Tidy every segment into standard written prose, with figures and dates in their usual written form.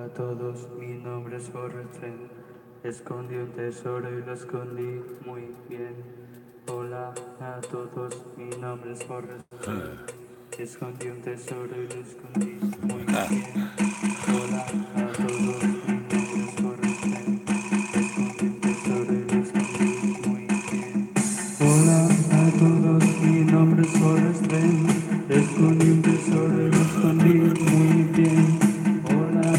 a todos, mi nombre es Forrest. Escondí un tesoro y lo escondí muy bien. Hola a todos, mi nombre es Forrest. Escondí un tesoro y lo escondí muy bien. Hola a todos, mi nombre es Forrest. Escondí un tesoro y lo escondí muy bien. Hola a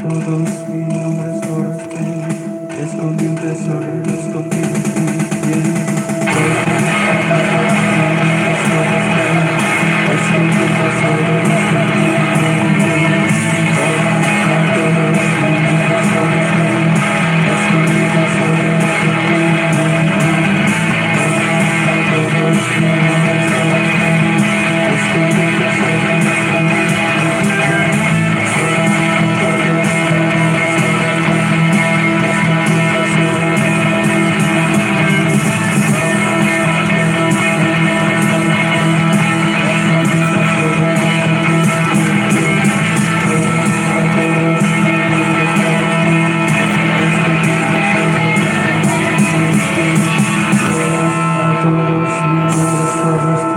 todos, mi nombre es Forrest. Escondí un tesoro y lo escondí muy bien. Hola a todos, mi nombre es Forrest. Escondí un tesoro y lo escondí muy bien. Hola a todos, mi nombre es Forrest. Escondí un tesoro y lo escondí muy bien. Hola a todos, mi nombre es Forrest. Escondí un tesoro y lo escondí muy bien. Hola a todos, mi nombre es Forrest. Escondí un tesoro y lo escondí muy bien. Hola a todos, mi nombre es Forrest. Escondí un tesoro y lo escondí muy bien. Hola a todos, mi nombre es Forrest. Escondí un tesoro y lo escondí muy bien. Hola a todos, mi nombre es Forrest. Escondí un tesoro y lo escondí muy bien. Hola a todos, mi nombre es Forrest.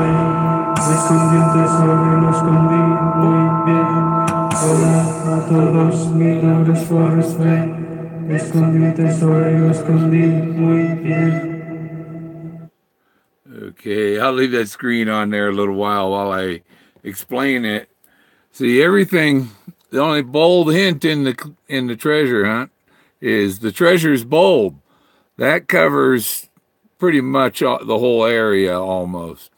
Escondí un tesoro y lo escondí muy bien. Hola a todos, mi nombre es Forrest. Escondí un tesoro y lo escondí muy bien. Okay, I'll leave that screen on there a little while I explain it. See, everything. The only bold hint in the treasure hunt is the treasure's bulb. That covers pretty much the whole area almost.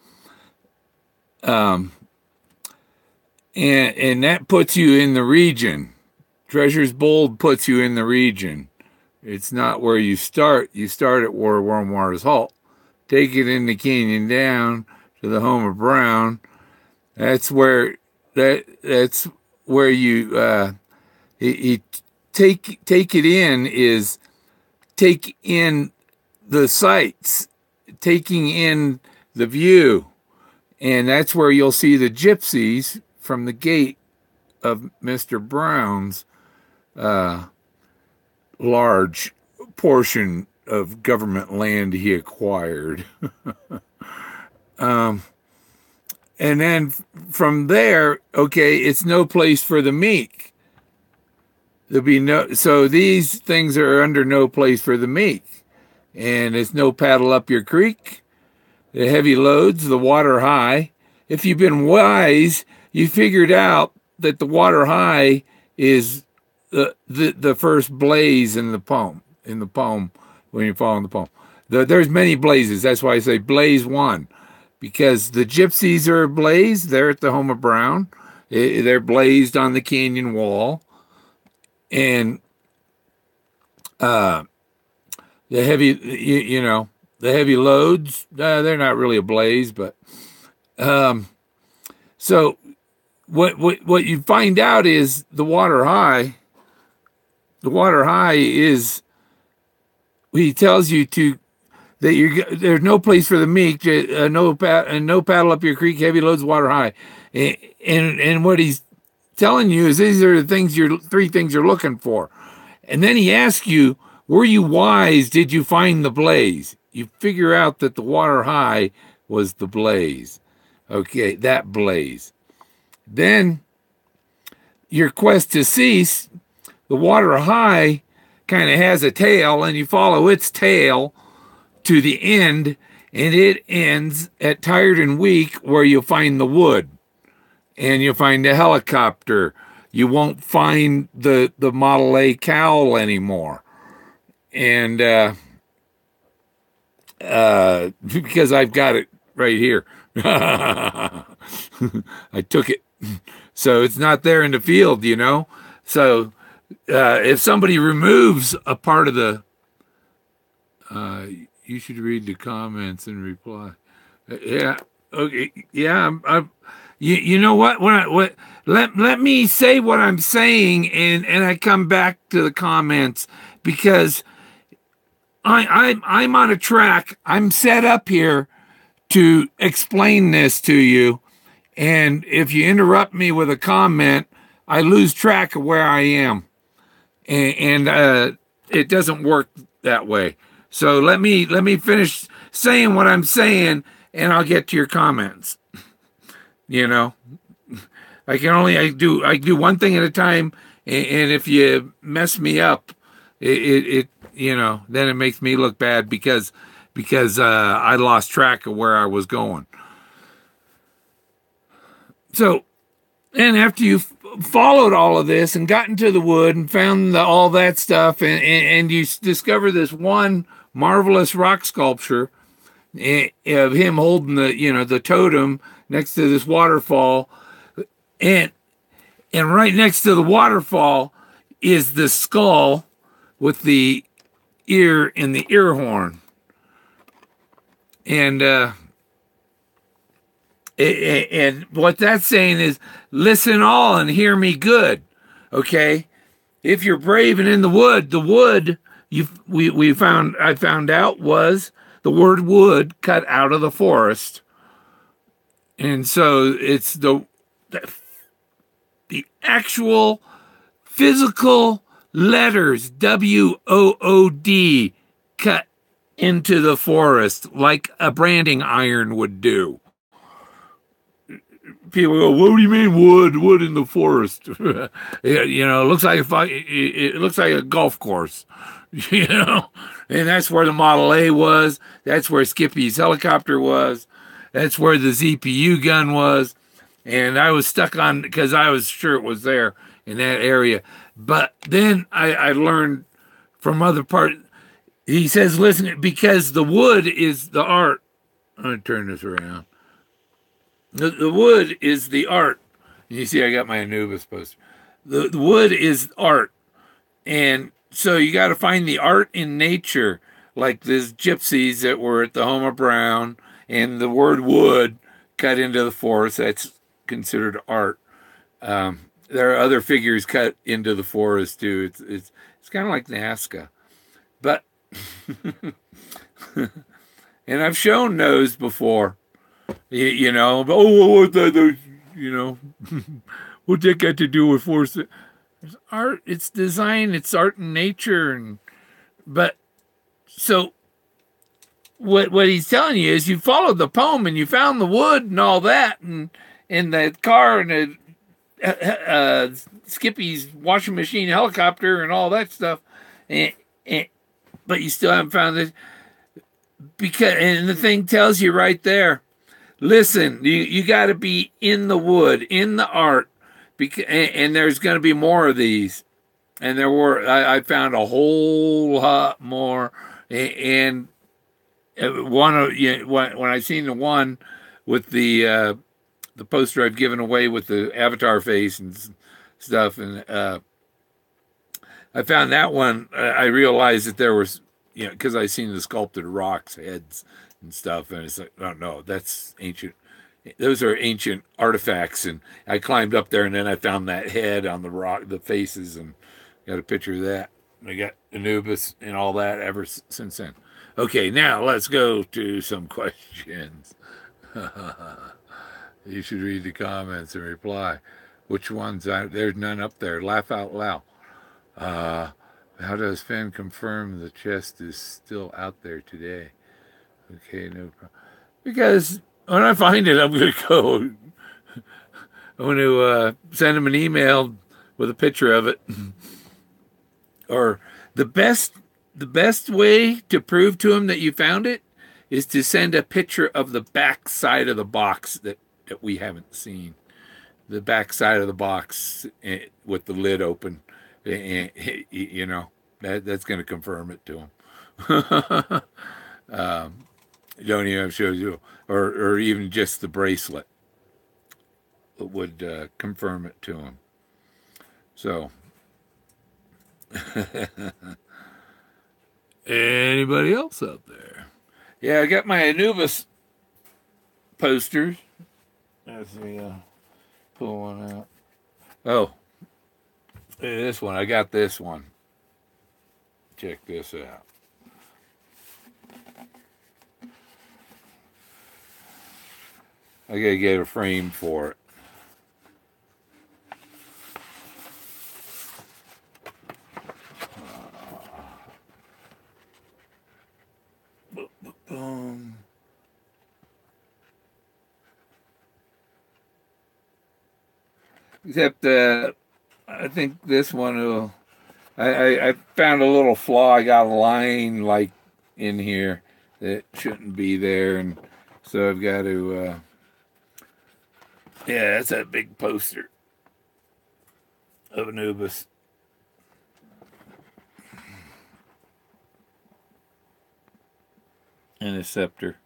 And that puts you in the region. Treasure's bulb puts you in the region. It's not where you start. You start at where Wormwater's halt. Take it in the canyon down to the home of Brown. That's where that's where you he take it in is take in the sights, taking in the view, and that's where you'll see the gypsies from the gate of Mr. Brown's large portion of government land he acquired. And then from there, okay, it's no place for the meek. There'll be no, so these things are under no place for the meek. And it's no paddle up your creek, the heavy loads, the water high. If you've been wise, you figured out that the water high is the first blaze in the poem. When you follow in the poem, there's many blazes. That's why I say blaze one, because the gypsies are blazed. They're at the home of Brown. They're blazed on the canyon wall, and the heavy, the heavy loads. They're not really a blaze, but so what you find out is the water high. The water high is, he tells you that there's no place for the meek, no paddle up your creek, heavy loads, water high, and what he's telling you is these are the three things you're looking for, and then he asks you, were you wise? Did you find the blaze? You figure out that the water high was the blaze. Okay, that blaze. Then your quest to cease. The water high kind of has a tail, and you follow its tail to the end, and it ends at Tired and Weak, where you'll find the wood, and you'll find the helicopter. You won't find the Model A cowl anymore, and because I've got it right here. I took it, so it's not there in the field, So if somebody removes a part of the, you should read the comments and reply. Yeah, okay, yeah. You know what? Let me say what I'm saying, and I come back to the comments, because I'm on a track. I'm set up here to explain this to you, and if you interrupt me with a comment, I lose track of where I am. and it doesn't work that way. So let me finish saying what I'm saying, and I'll get to your comments. You know, I do one thing at a time, and if you mess me up, it then it makes me look bad because I lost track of where I was going. So, and after you followed all of this and got into the wood and found all that stuff, and you discover this one marvelous rock sculpture of him holding the totem next to this waterfall, and right next to the waterfall is the skull with the ear and the ear horn, and what that's saying is, listen all and hear me good. Okay, if you're brave and in the wood I found out was the word wood cut out of the forest, and so it's the actual physical letters WOOD cut into the forest like a branding iron would do. People go, "What do you mean wood in the forest?" It looks like a golf course, and that's where the Model A was. That's where Skippy's helicopter was. That's where the ZPU gun was. And I was stuck on because I was sure it was there in that area. But then I learned from other parts. He says, listen, because the wood is the art. I'm going to turn this around. The wood is the art. You see, I got my Anubis poster. The wood is art. And so you got to find the art in nature, like these gypsies that were at the home of Brown, and the word wood cut into the forest. That's considered art. There are other figures cut into the forest too. It's kind of like Nazca, but and I've shown those before. But what that what's that got to do with forest? It's art. It's design. It's art in nature, but so. What he's telling you is you followed the poem and you found the wood and all that and the car and the Skippy's washing machine helicopter and all that stuff, but you still haven't found it and the thing tells you right there. Listen, you got to be in the wood, in the art, and there's going to be more of these, and there were. I found a whole lot more, and. When I seen the one with the poster I've given away with the avatar face and stuff, and I found that one. I realized that there was, because I seen the sculpted rocks, heads and stuff, and it's like, oh no, that's ancient. Those are ancient artifacts, and I climbed up there, and then I found that head on the rock, the faces, and got a picture of that. I got Anubis and all that ever since then. Okay, now let's go to some questions. You should read the comments and reply. Which ones? There's none up there. Laugh out loud. How does Fenn confirm the chest is still out there today? Okay, no problem. Because when I find it, I'm going to go. I'm going to send him an email with a picture of it. Or the best way to prove to him that you found it is to send a picture of the back side of the box that we haven't seen. The back side of the box with the lid open. That's going to confirm it to him. Don't even have to show you, or even just the bracelet would confirm it to him. So. Anybody else out there? Yeah, I got my Anubis posters. Let's see, pull one out. Oh, this one. I got this one. Check this out. I gotta get a frame for it. except I think this one will. I found a little flaw. I got a line like in here that shouldn't be there, and so I've got to. Yeah, that's a big poster of Anubis. And a scepter.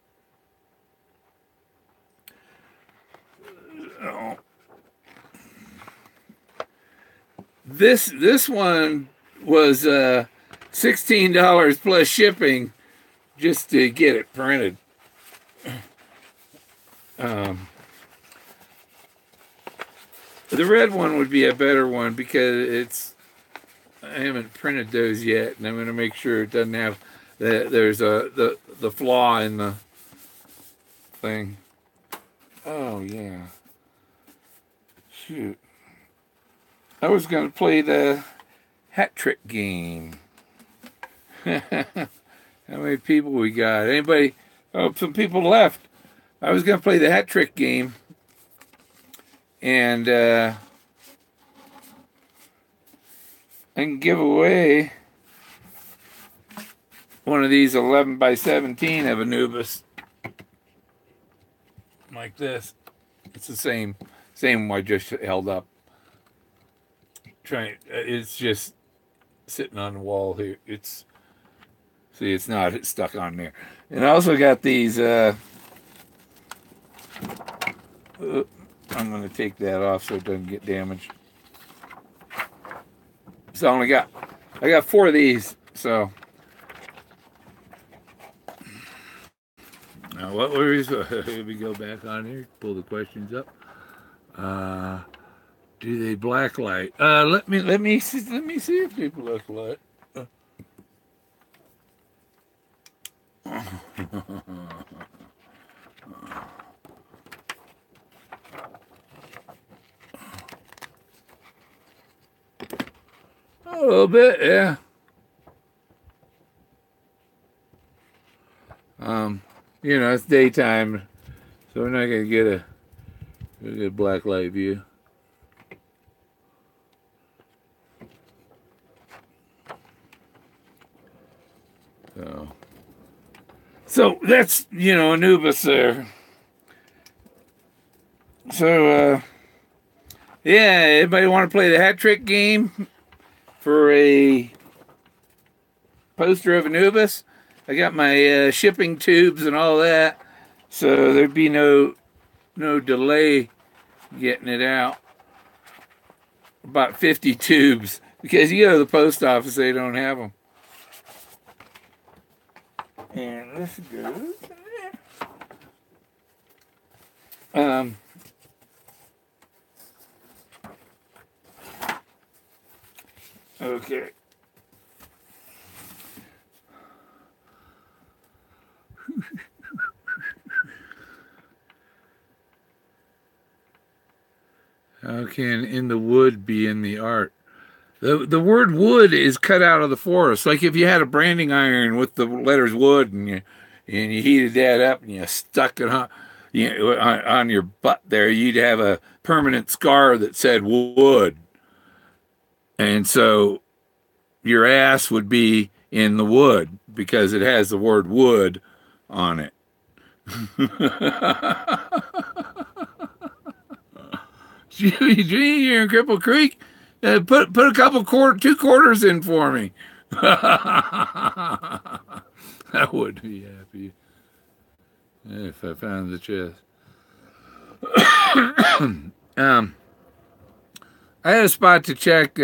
Oh. This one was $16 plus shipping just to get it printed. The red one would be a better one because I haven't printed those yet, and I'm going to make sure it doesn't have there's the flaw in the thing. Oh yeah. Shoot. I was going to play the hat trick game. How many people we got? Anybody? Oh, some people left. I was going to play the hat trick game. And I can give away one of these 11 by 17 of Anubis. Like this. It's the same one I just held up. It's just sitting on the wall here. It's not. It's stuck on there. And I also got these. I'm going to take that off so it doesn't get damaged. So I got 4 of these. So now what were we? Here we go back on here. Pull the questions up. Do they blacklight? Let me see if they blacklight. A little bit, yeah. It's daytime, so we're not gonna get a good blacklight view. So that's, Anubis there. So, yeah, anybody want to play the hat trick game for a poster of Anubis? I got my shipping tubes and all that, so there'd be no delay getting it out. About 50 tubes, because you go to the post office, they don't have them. And this goes there. Okay. How can in the wood be in the art? The word wood is cut out of the forest. Like if you had a branding iron with the letters wood and you heated that up and you stuck it on your butt there, you'd have a permanent scar that said wood. And so your ass would be in the wood because it has the word wood on it. Gee, you're in Cripple Creek? Put a couple 2 quarters in for me. I would be happy if I found the chest. I had a spot to check.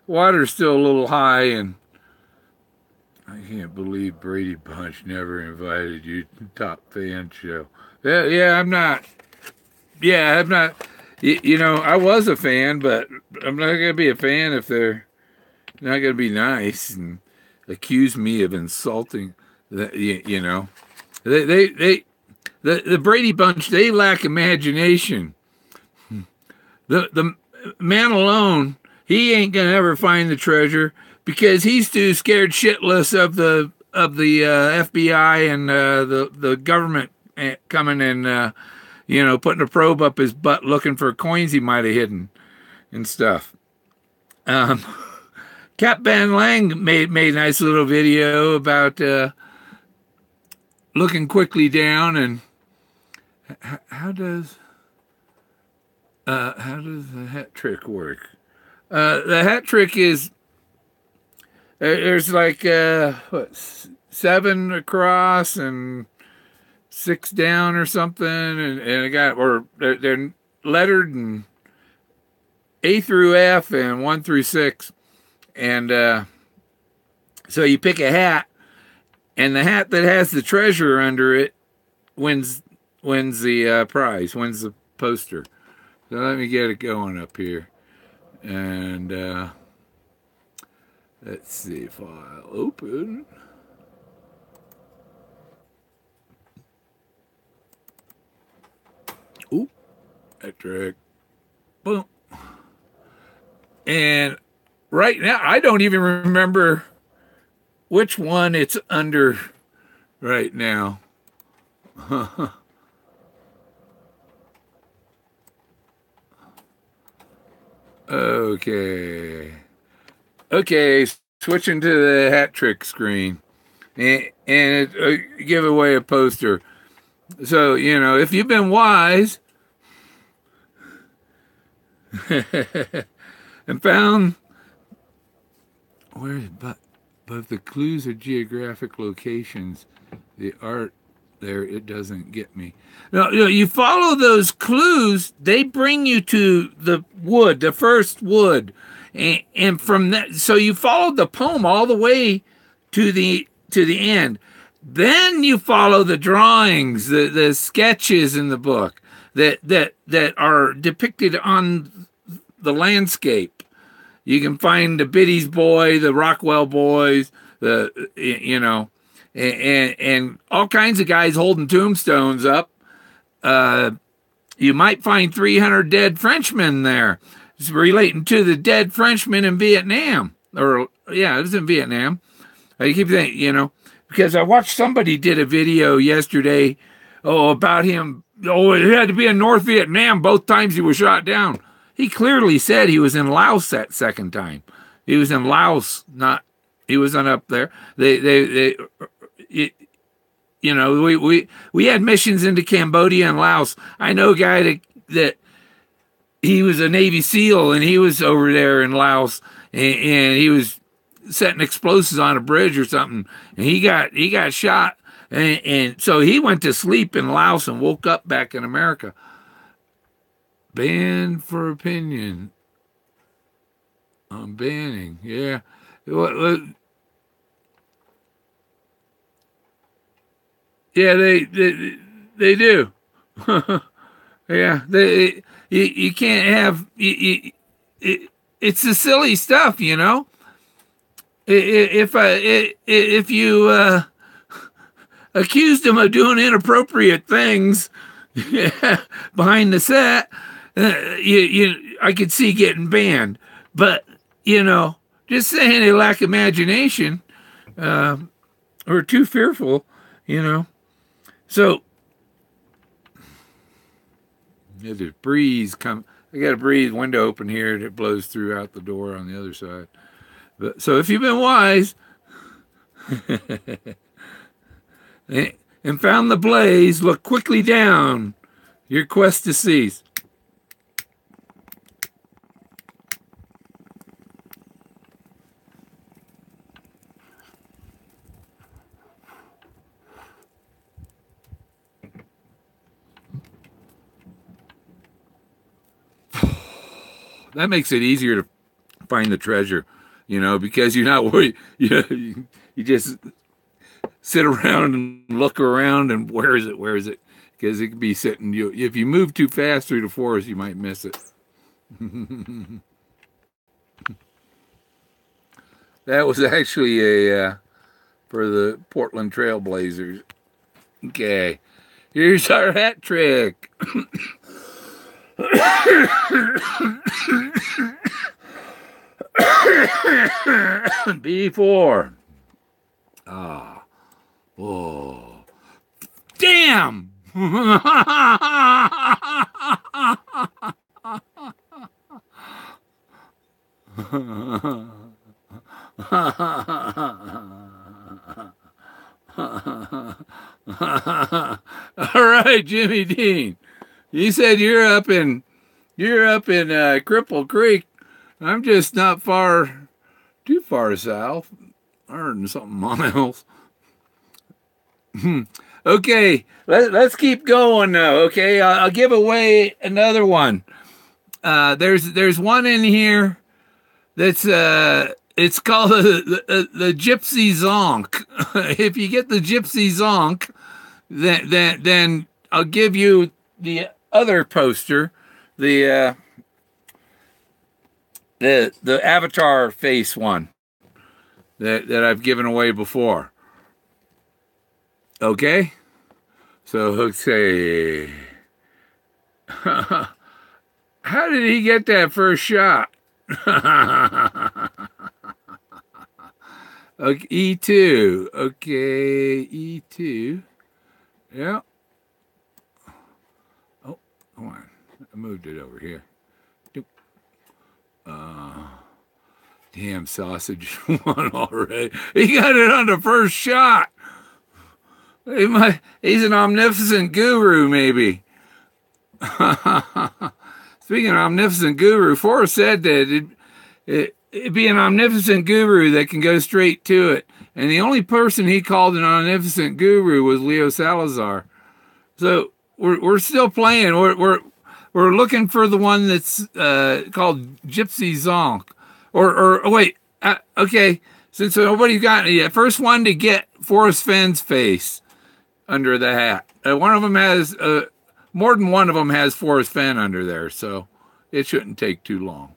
Water's still a little high, and I can't believe Brady Bunch never invited you to Top Fan Show. Yeah, I'm not. Yeah, I'm not. I was a fan, but I'm not going to be a fan if they're not going to be nice and accuse me of insulting. The Brady Bunch, they lack imagination. The man alone, he ain't going to ever find the treasure because he's too scared shitless of the FBI and the government coming and putting a probe up his butt looking for coins he might have hidden. and stuff. Cap Van Lang made a nice little video about looking quickly down and how does the hat trick work? The hat trick is there's like 7 across and 6 down or something, and I got, or they're lettered and A through F and 1 through 6, and so you pick a hat, and the hat that has the treasure under it wins the prize, wins the poster. So let me get it going up here, and let's see if I'll open. Ooh, that trick. Boom. And right now, I don't even remember which one it's under right now. Okay, switching to the hat trick screen, and it give away a poster. So, you know, if you've been wise and found but if the clues are geographic locations, the art there, it doesn't get me. No, you follow those clues, they bring you to the wood, the first wood, and from that, so you followed the poem all the way to the end. Then you follow the drawings, the sketches in the book that are depicted on the landscape. You can find the Biddy's boy, the Rockwell boys, and all kinds of guys holding tombstones up. You might find 300 dead Frenchmen there. It's relating to the dead Frenchmen in Vietnam. It was in Vietnam. I keep thinking, because I watched somebody did a video yesterday, about him. It had to be in North Vietnam both times he was shot down. He clearly said he was in Laos that second time. He was in Laos, he wasn't up there. We had missions into Cambodia and Laos. I know a guy that he was a Navy SEAL, and he was over there in Laos, and he was setting explosives on a bridge or something, and he got shot, and so he went to sleep in Laos and woke up back in America. Banned for opinion. I'm banning, yeah. Yeah, they do. Yeah, you can't have it's the silly stuff, If you accused him of doing inappropriate things behind the set, I could see getting banned. But just saying they lack imagination or too fearful, So there's a breeze come. I got a breeze window open here that blows through out the door on the other side. But so if you've been wise and found the blaze, look quickly down. Your quest to cease. That makes it easier to find the treasure, because you're not worried. You just sit around and look around and where is it? Because it could be sitting. If you move too fast through the forest, you might miss it. That was actually for the Portland Trailblazers. Okay, here's our hat trick. B4. Oh, damn. right, Jimmy Dean. You said you're up in Cripple Creek. I'm just not too far south, 100-something miles. Okay, let's keep going now. Okay, I'll give away another one. There's one in here that's it's called the Gypsy Zonk. If you get the Gypsy Zonk, then I'll give you the other poster, the the avatar face one that I've given away before. Okay, so okay. How did he get that first shot? Okay, E2. Okay, E2. Yeah. Oh, come on. I moved it over here. Damn sausage won already. He got it on the first shot. He's an omnipotent guru, maybe. Speaking of omnipotent guru, Forrest said that it'd be an omnipotent guru that can go straight to it. And the only person he called an omnipotent guru was Leo Salazar. So we're still playing. We're looking for the one that's called Gypsy Zonk. Or wait, okay. Since nobody's got it yet, first one to get Forrest Fenn's face under the hat. One of them has more than one of them has Forrest Fenn under there, so it shouldn't take too long.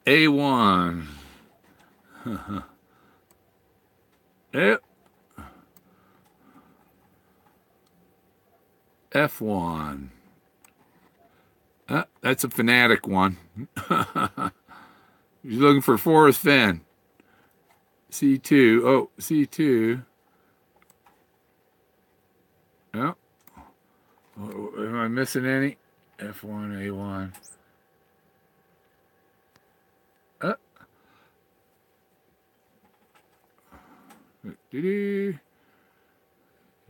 A1. Yep. F1. That's a fanatic one. He's looking for Forrest Fenn. C2. Oh, C2. Oh. Am I missing any? F1, A1.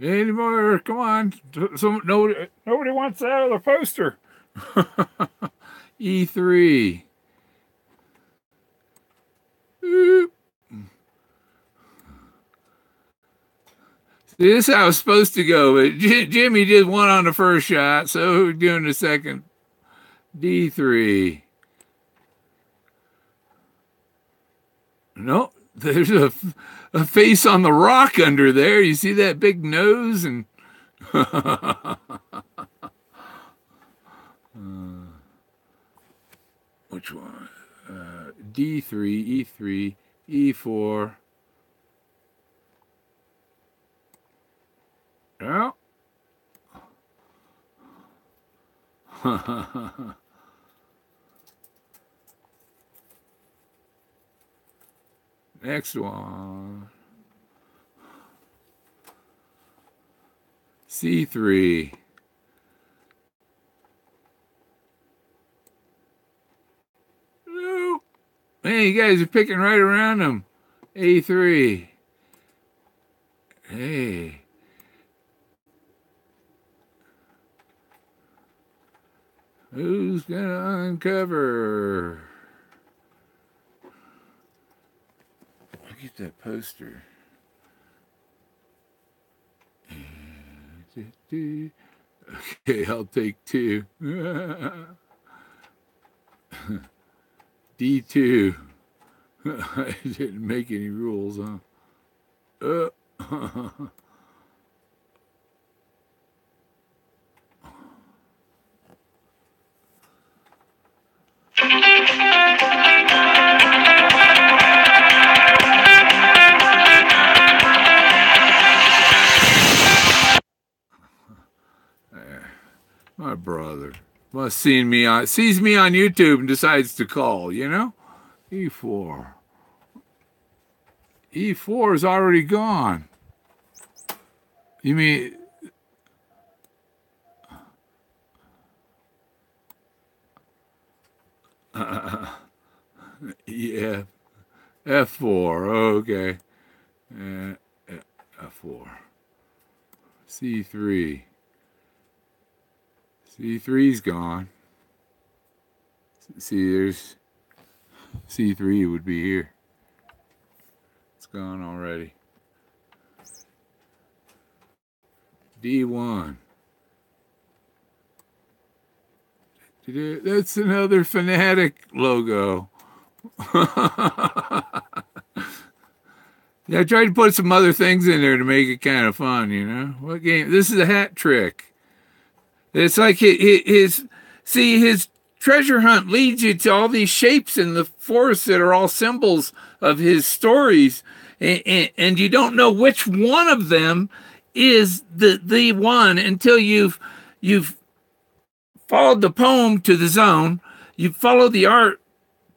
Any more? Come on. Nobody wants that other poster. E3. Oop. See, this is how it's supposed to go, but Jimmy did one on the first shot, so we're doing the second. D3. No, there's a face on the rock under there. You see that big nose? And which one? D3, E3, E4. Yeah. Next one. C3. No. Man, you guys are picking right around them. A3. Hey. Who's gonna uncover? I'll get that poster. Okay, I'll take two. D2. I didn't make any rules, huh? My brother sees me on YouTube and decides to call, you know? E4. E4 is already gone. You mean Yeah. F4. Okay. F4. C3. C3's gone. See, there's C3 would be here. It's gone already. D1. That's another Fanatic logo. Yeah, I tried to put some other things in there to make it kind of fun, you know. What game? This is a hat trick. It's like his treasure hunt leads you to all these shapes in the forest that are all symbols of his stories, and you don't know which one of them is the one until you've followed the poem to the zone, you follow the art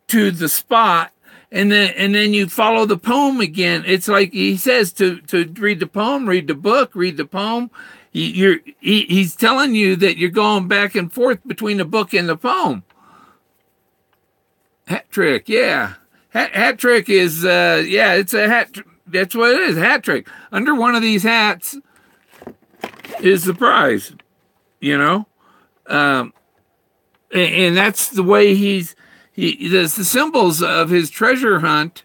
to the spot, and then you follow the poem again. It's like he says to read the poem, read the book, read the poem. He's telling you that you're going back and forth between the book and the poem. Hat trick, yeah. Hat trick is it's a hat. That's what it is. Hat trick. Under one of these hats is the prize. You know, and that's the way the symbols of his treasure hunt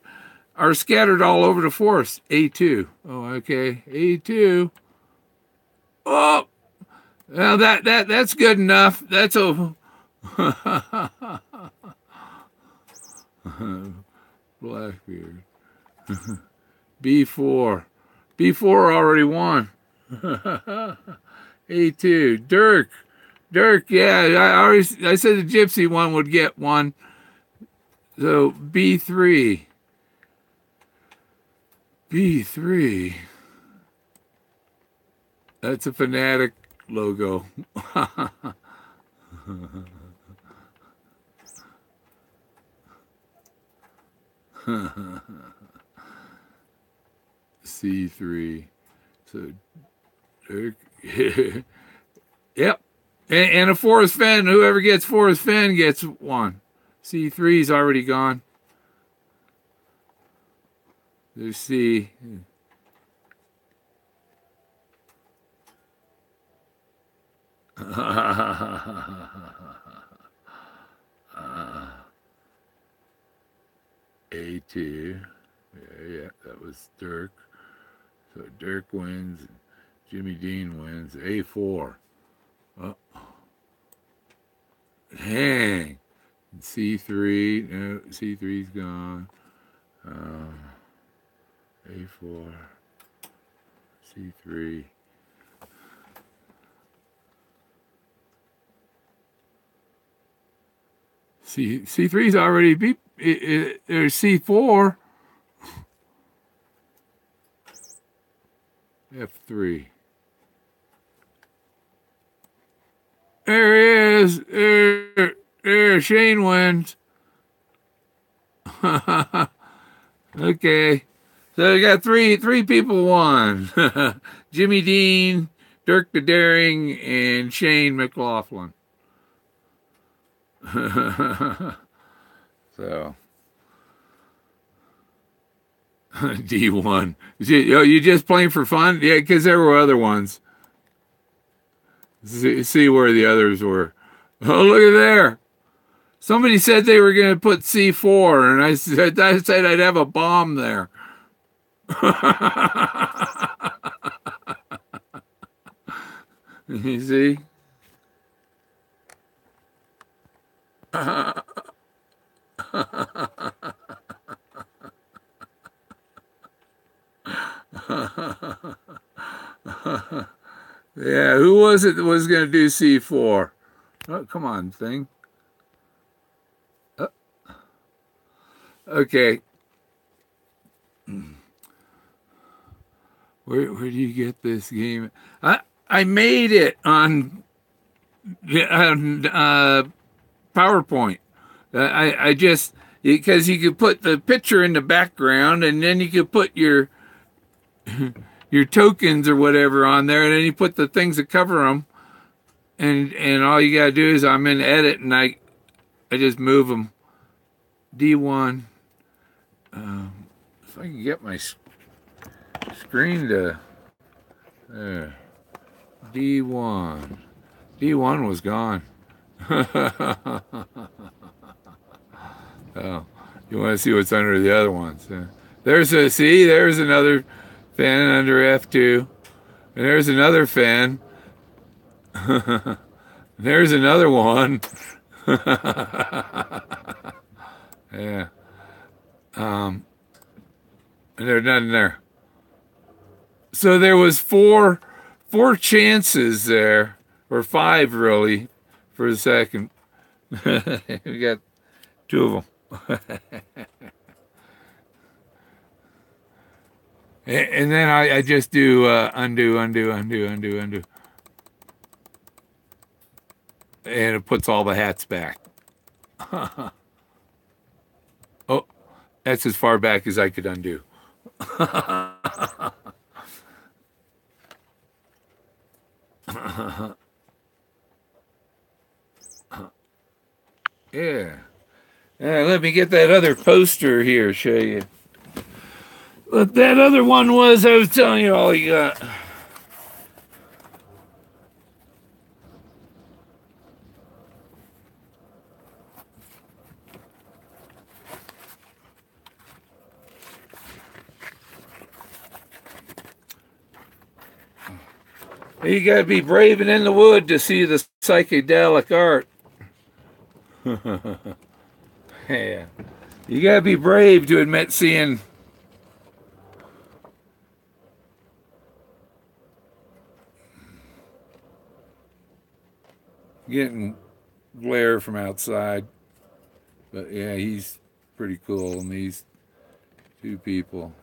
are scattered all over the forest. A2. Oh, okay. A2. Oh, well, that's good enough. That's a Blackbeard. B4. B4 already won. A2. Dirk. Yeah, I said the gypsy one would get one. So B3. B3. That's a Fanatic logo. C3. So Dirk. Yep. And a Forrest Fenn. Whoever gets Forrest Fenn gets one. C3's already gone. There's C. A2. Yeah, that was Dirk. So Dirk wins. Jimmy Dean wins. A4. Oh. Dang. C3. No, C3's gone. A4. C3. C3's already beat. There's C4. F3. There he is. There, Shane wins. Okay. So we got three people won. Jimmy Dean, Dirk the Daring, and Shane McLaughlin. So D1. You just playing for fun? Yeah, because there were other ones. See where the others were. Oh, look at there. Somebody said they were going to put C4, and I said I'd have a bomb there. You see? Yeah, who was it that was going to do C4? Oh, come on, thing. Okay. Where do you get this game? I made it on PowerPoint. I just, because you could put the picture in the background, and then you could put your tokens or whatever on there, and then you put the things that cover them, and all you gotta do is I'm in edit, and I just move them D1. If I can get my screen to there. D1. D1 was gone. Oh, you want to see what's under the other ones? There's another Fenn under F2, and there's another Fenn. There's another one. Yeah. And there's nothing there. So there was four chances there, or five really, for the second. We got two of them. And then I just do undo. And it puts all the hats back. Oh, that's as far back as I could undo. Yeah. Let me get that other poster here, show you. What that other one was, I was telling you all you got. You gotta be brave and in the wood to see the psychedelic art. Yeah. You gotta be brave to admit seeing getting glare from outside. But yeah, he's pretty cool, and these two people.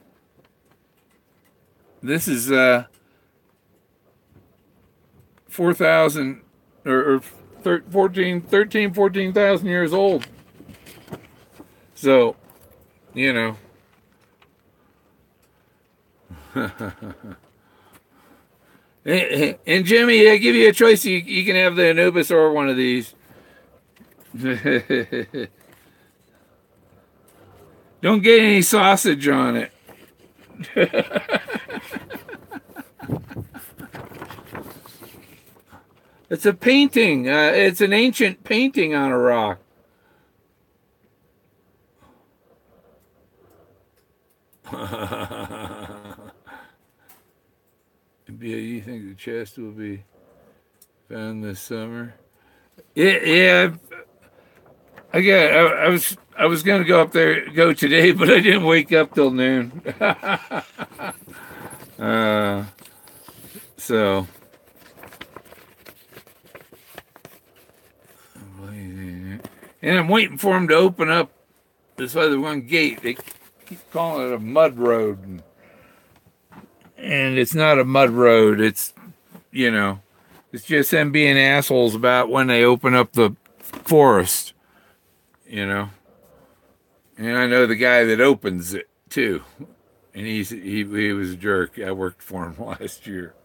This is 4,000 or 14,000 years old. So, you know. And Jimmy, I give you a choice. You can have the Anubis or one of these. Don't get any sausage on it. It's a painting. It's an ancient painting on a rock. You think the chest will be found this summer? Yeah. I was gonna go today, but I didn't wake up till noon. So. And I'm waiting for them to open up this other one gate. They keep calling it a mud road. And it's not a mud road. It's, it's just them being assholes about when they open up the forest, And I know the guy that opens it, too. And he was a jerk. I worked for him last year.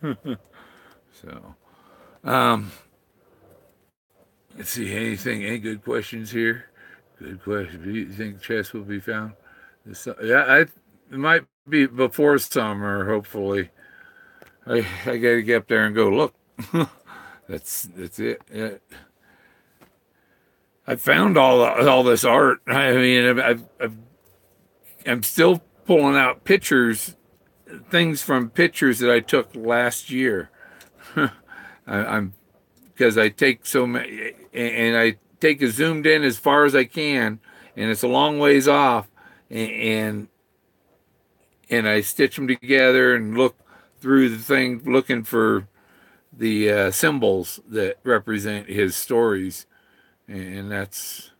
So, let's see, any good questions here? Good question. Do you think chest will be found? It might be before summer, hopefully. I got to get up there and go look. That's it. Yeah. I found all this art. I mean, I'm still pulling out things from pictures that I took last year. Because I take so many, and I take it zoomed in as far as I can, and it's a long ways off, and I stitch them together and look through the thing, looking for the symbols that represent his stories, and that's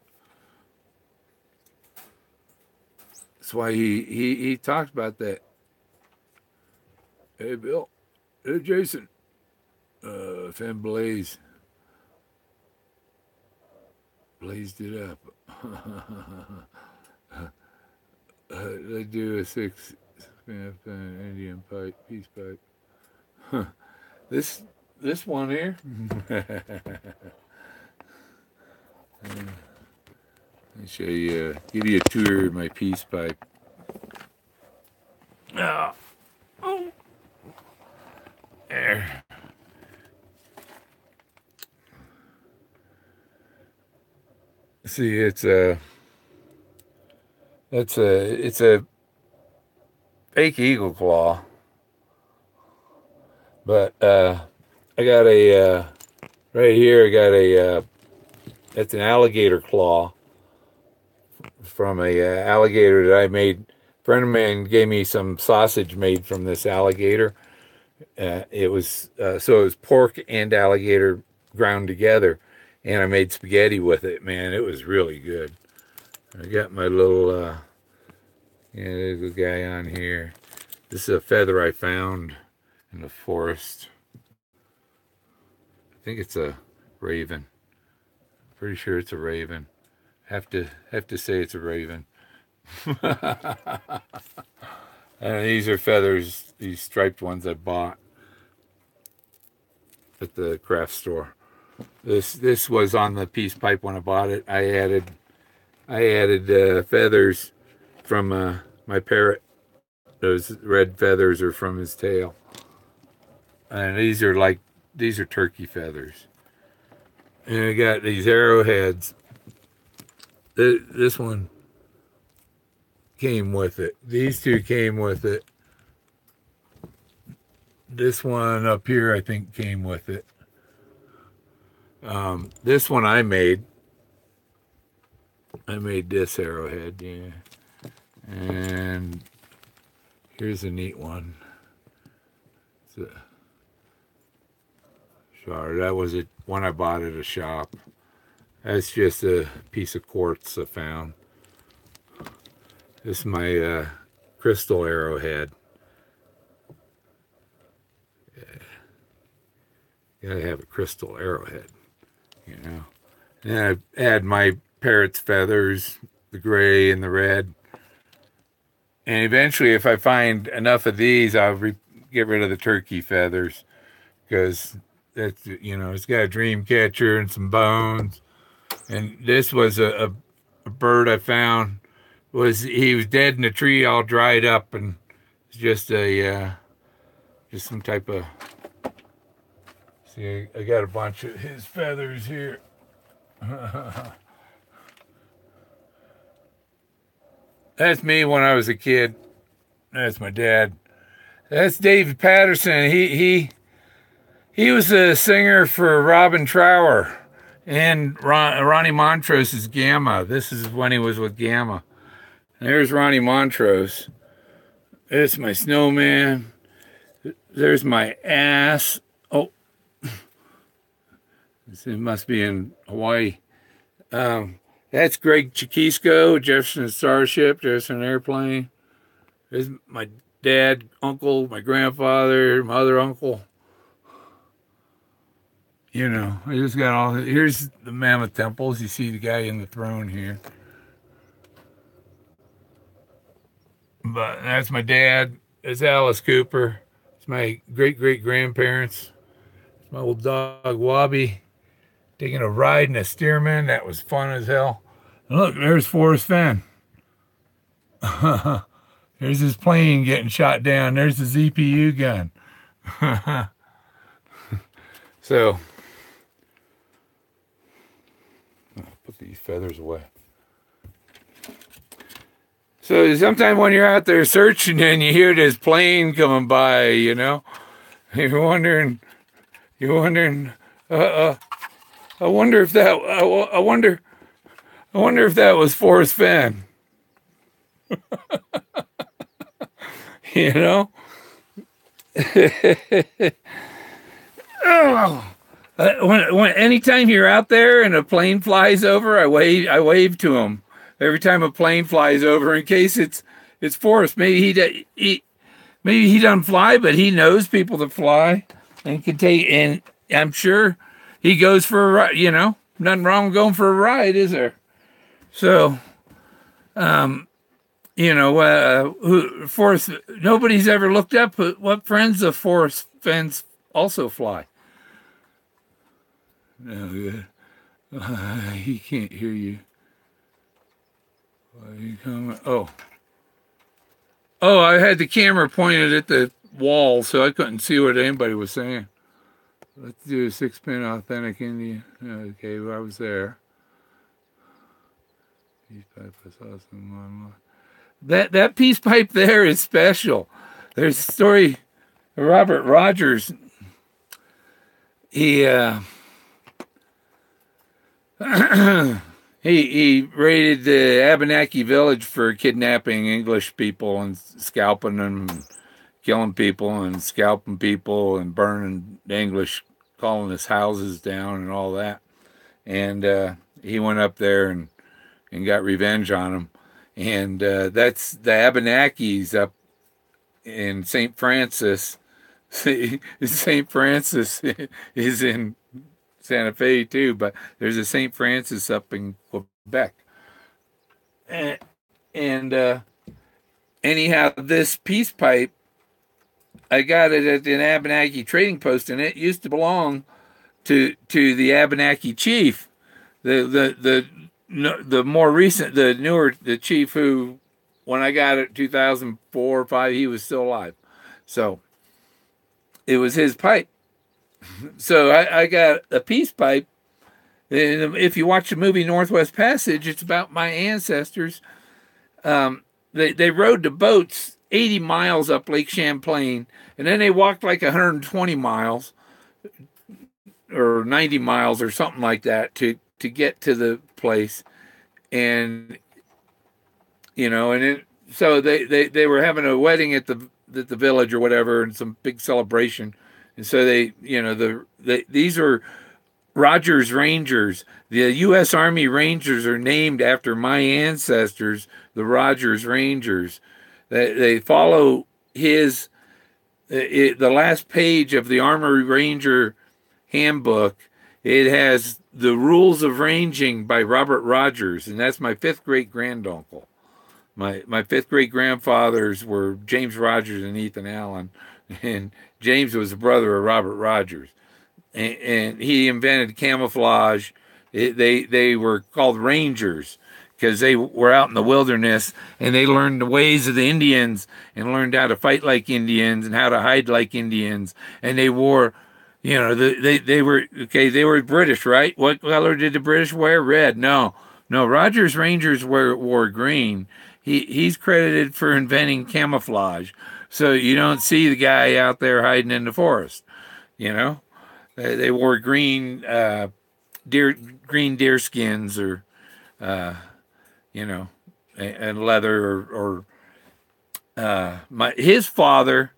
why he talked about that. Hey, Bill. Hey, Jason. Fenn blazed it up. Let's do a 6 Indian pipe, peace pipe. This one here. Let me show you, give you a tour of my peace pipe. Oh, there. See, it's a fake eagle claw, but I got a right here. I got a it's an alligator claw from a alligator that I made. A friend of mine gave me some sausage made from this alligator. It was so it was pork and alligator ground together, and I made spaghetti with it. Man, it was really good. I got my little yeah, there's a guy on here. This is a feather I found in the forest. I think it's a raven. Pretty sure it's a raven. Have to say it's a raven. And these are feathers, these striped ones I bought at the craft store. This was on the peace pipe when I bought it. I added feathers from my parrot. Those red feathers are from his tail, and these are turkey feathers. And I got these arrowheads. This one came with it. These two came with it. This one up here, I think, came with it. This one I made. I made this arrowhead, yeah. And here's a neat one. It's a shard. That was one I bought at a shop. That's just a piece of quartz I found. This is my crystal arrowhead. Yeah. You gotta have a crystal arrowhead, you know. And I add my parrot's feathers, the gray and the red. And eventually, if I find enough of these, I'll get rid of the turkey feathers, because that's, you know, it's got a dream catcher and some bones. And this was a bird I found. He was dead in a tree, all dried up, and it's just some type of. See, I got a bunch of his feathers here. That's me when I was a kid. That's my dad. That's David Patterson. He was a singer for Robin Trower and Ronnie Montrose's Gamma. This is when he was with Gamma. There's Ronnie Montrose. There's my snowman. There's my ass. Oh, it must be in Hawaii. That's Greg Chiquisco, Jefferson Starship, Jefferson Airplane. There's my dad, uncle, my grandfather, my other uncle. You know, I just got all. Here's the Mammoth Temples. You see the guy in the throne here. But that's my dad. It's Alice Cooper. It's my great-great-grandparents. It's my old dog, Wobby, taking a ride in a Stearman. That was fun as hell. And look, there's Forrest Fenn. There's his plane getting shot down. There's the ZPU gun. So, I'll put these feathers away. So sometimes when you're out there searching and you hear this plane coming by, you know, you're wondering, I wonder if that was Forrest Fenn. You know? Anytime you're out there and a plane flies over, I wave to him. Every time a plane flies over, in case it's Forrest. Maybe he doesn't fly, but he knows people that fly and can take. And I'm sure he goes for a ride. You know, nothing wrong with going for a ride, is there? So, you know, Forrest. Nobody's ever looked up what friends of Forrest Fenn's also fly. No, he can't hear you. Why are you coming? Oh, I had the camera pointed at the wall, so I couldn't see what anybody was saying. Let's do a 6-pin authentic Indian. Okay, well, I was there. That peace pipe there is special. There's a story. Robert Rogers. He he raided the Abenaki village for kidnapping English people and scalping them, and killing people and scalping people and burning the English colonists' houses down and all that. And he went up there and got revenge on them. And that's the Abenakis up in St. Francis. St. Francis is in Santa Fe too, but there's a St. Francis up in Quebec. And anyhow, this peace pipe, I got it at an Abenaki trading post, and it used to belong to the Abenaki chief, the more recent, the chief who, when I got it 2004 or 5, he was still alive. So it was his pipe. So I got a peace pipe. And if you watch the movie Northwest Passage, it's about my ancestors. They rode the boats 80 miles up Lake Champlain, and then they walked like 120 miles or 90 miles or something like that to get to the place. And so they were having a wedding at the village or whatever, and some big celebration. And so these are Rogers Rangers. The U.S. Army Rangers are named after my ancestors, the Rogers Rangers. They follow the last page of the Army Ranger handbook. It has the rules of ranging by Robert Rogers, and that's my 5th great granduncle. My 5th great grandfathers were James Rogers and Ethan Allen, and James was the brother of Robert Rogers, and he invented camouflage. They were called Rangers because they were out in the wilderness, and they learned the ways of the Indians and learned how to fight like Indians and how to hide like Indians. And they wore, they were British, right? What color did the British wear? Red. No, Rogers Rangers wore green. He's credited for inventing camouflage, so you don't see the guy out there hiding in the forest. They wore green deer skins, or and leather, or his father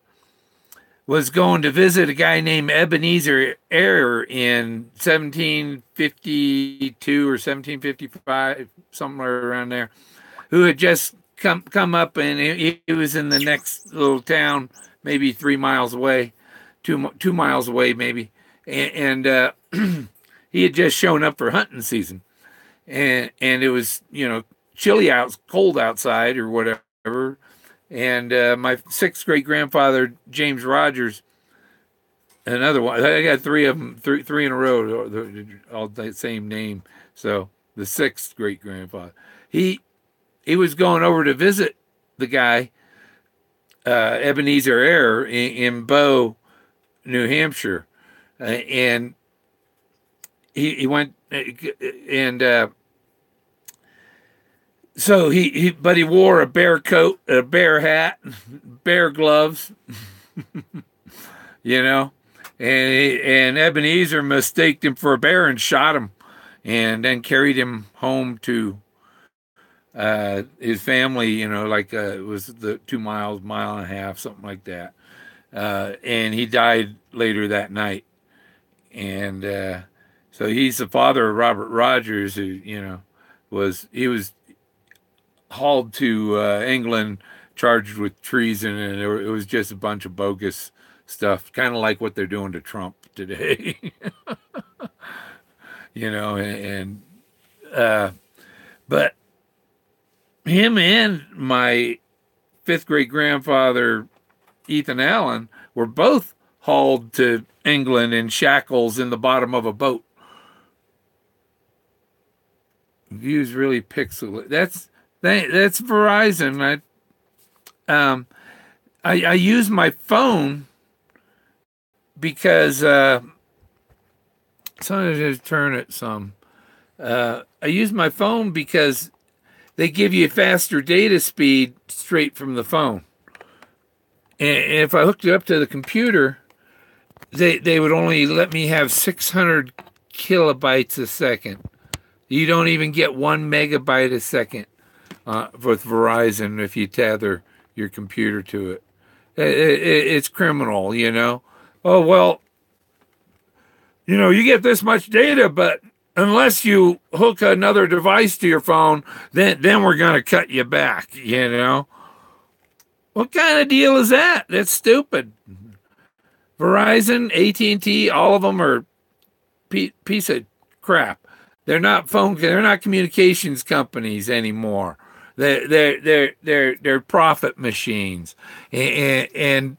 was going to visit a guy named Ebenezer Eyre in 1752 or 1755, somewhere around there, who had just come up, and he was in the next little town, maybe 3 miles away, 2 miles away maybe, and he had just shown up for hunting season, and it was chilly out, cold outside or whatever, and my 6th great grandfather James Rogers, another one. I got 3 of them, three in a row, all the same name. So the 6th great grandfather, he was going over to visit the guy, Ebenezer Eyre, in Bow, New Hampshire, and he went, and so but he wore a bear coat, a bear hat, bear gloves, and Ebenezer mistaked him for a bear and shot him, and then carried him home to his family. It was the 2 miles, mile and a half, something like that, and he died later that night. And so he's the father of Robert Rogers, who was hauled to England, charged with treason, and it was just a bunch of bogus stuff, kind of like what they're doing to Trump today. But him and my 5th great grandfather Ethan Allen were both hauled to England in shackles in the bottom of a boat. View's really pixelated. That's Verizon. I use my phone because sometimes I just turn it some. I use my phone because they give you faster data speed straight from the phone. And if I hooked it up to the computer, they would only let me have 600 kilobytes a second. You don't even get 1 megabyte a second with Verizon if you tether your computer to it. It's criminal, you know. Oh, well, you know, you get this much data, but unless you hook another device to your phone, then we're going to cut you back, you know. What kind of deal is that? That's stupid. Verizon, AT&T, all of them are piece of crap. They're not communications companies anymore. They're profit machines. And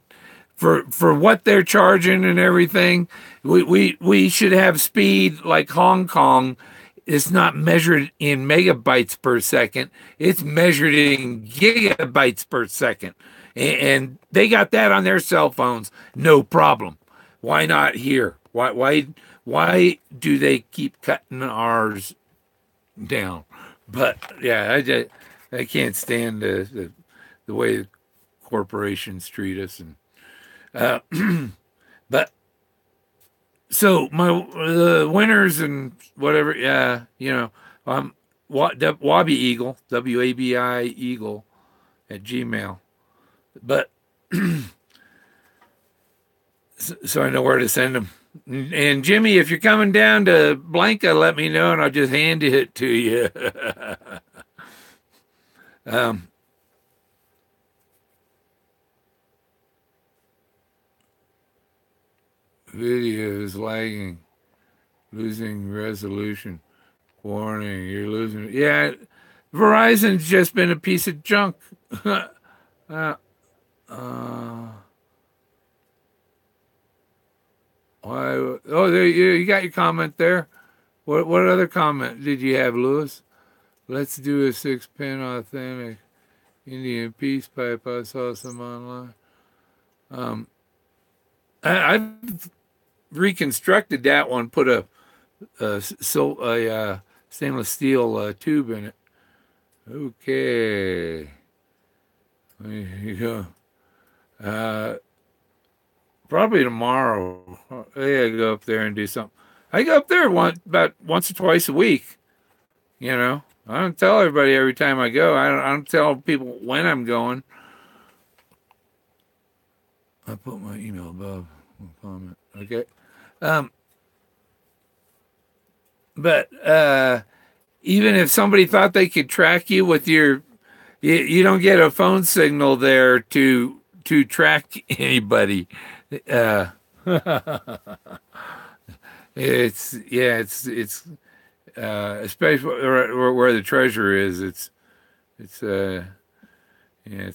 for what they're charging and everything, we should have speed like Hong Kong. It's not measured in megabytes per second. It's measured in gigabytes per second. And they got that on their cell phones, no problem. Why not here? Why do they keep cutting ours down? But yeah, I can't stand the way corporations treat us. And but so my the winners and whatever, yeah, you know, Wabi Eagle, WABI Eagle at Gmail. But so I know where to send them. And Jimmy, if you're coming down to Blanca, let me know and I'll just hand it to you. Video is lagging, losing resolution. Warning, you're losing. Yeah, Verizon's just been a piece of junk. uh, why? Oh, there you got your comment there. What other comment did you have, Lewis? Let's do a 6-pin authentic Indian peace pipe. I saw some online. I've reconstructed that one. Put a stainless steel tube in it. Okay, there you go. Probably tomorrow. I gotta go up there and do something. I go up there about once or twice a week. You know, I don't tell everybody every time I go. I don't tell people when I'm going. I put my email above my comment. Okay. But even if somebody thought they could track you with you don't get a phone signal there to track anybody. Uh, it's especially where the treasure is. It's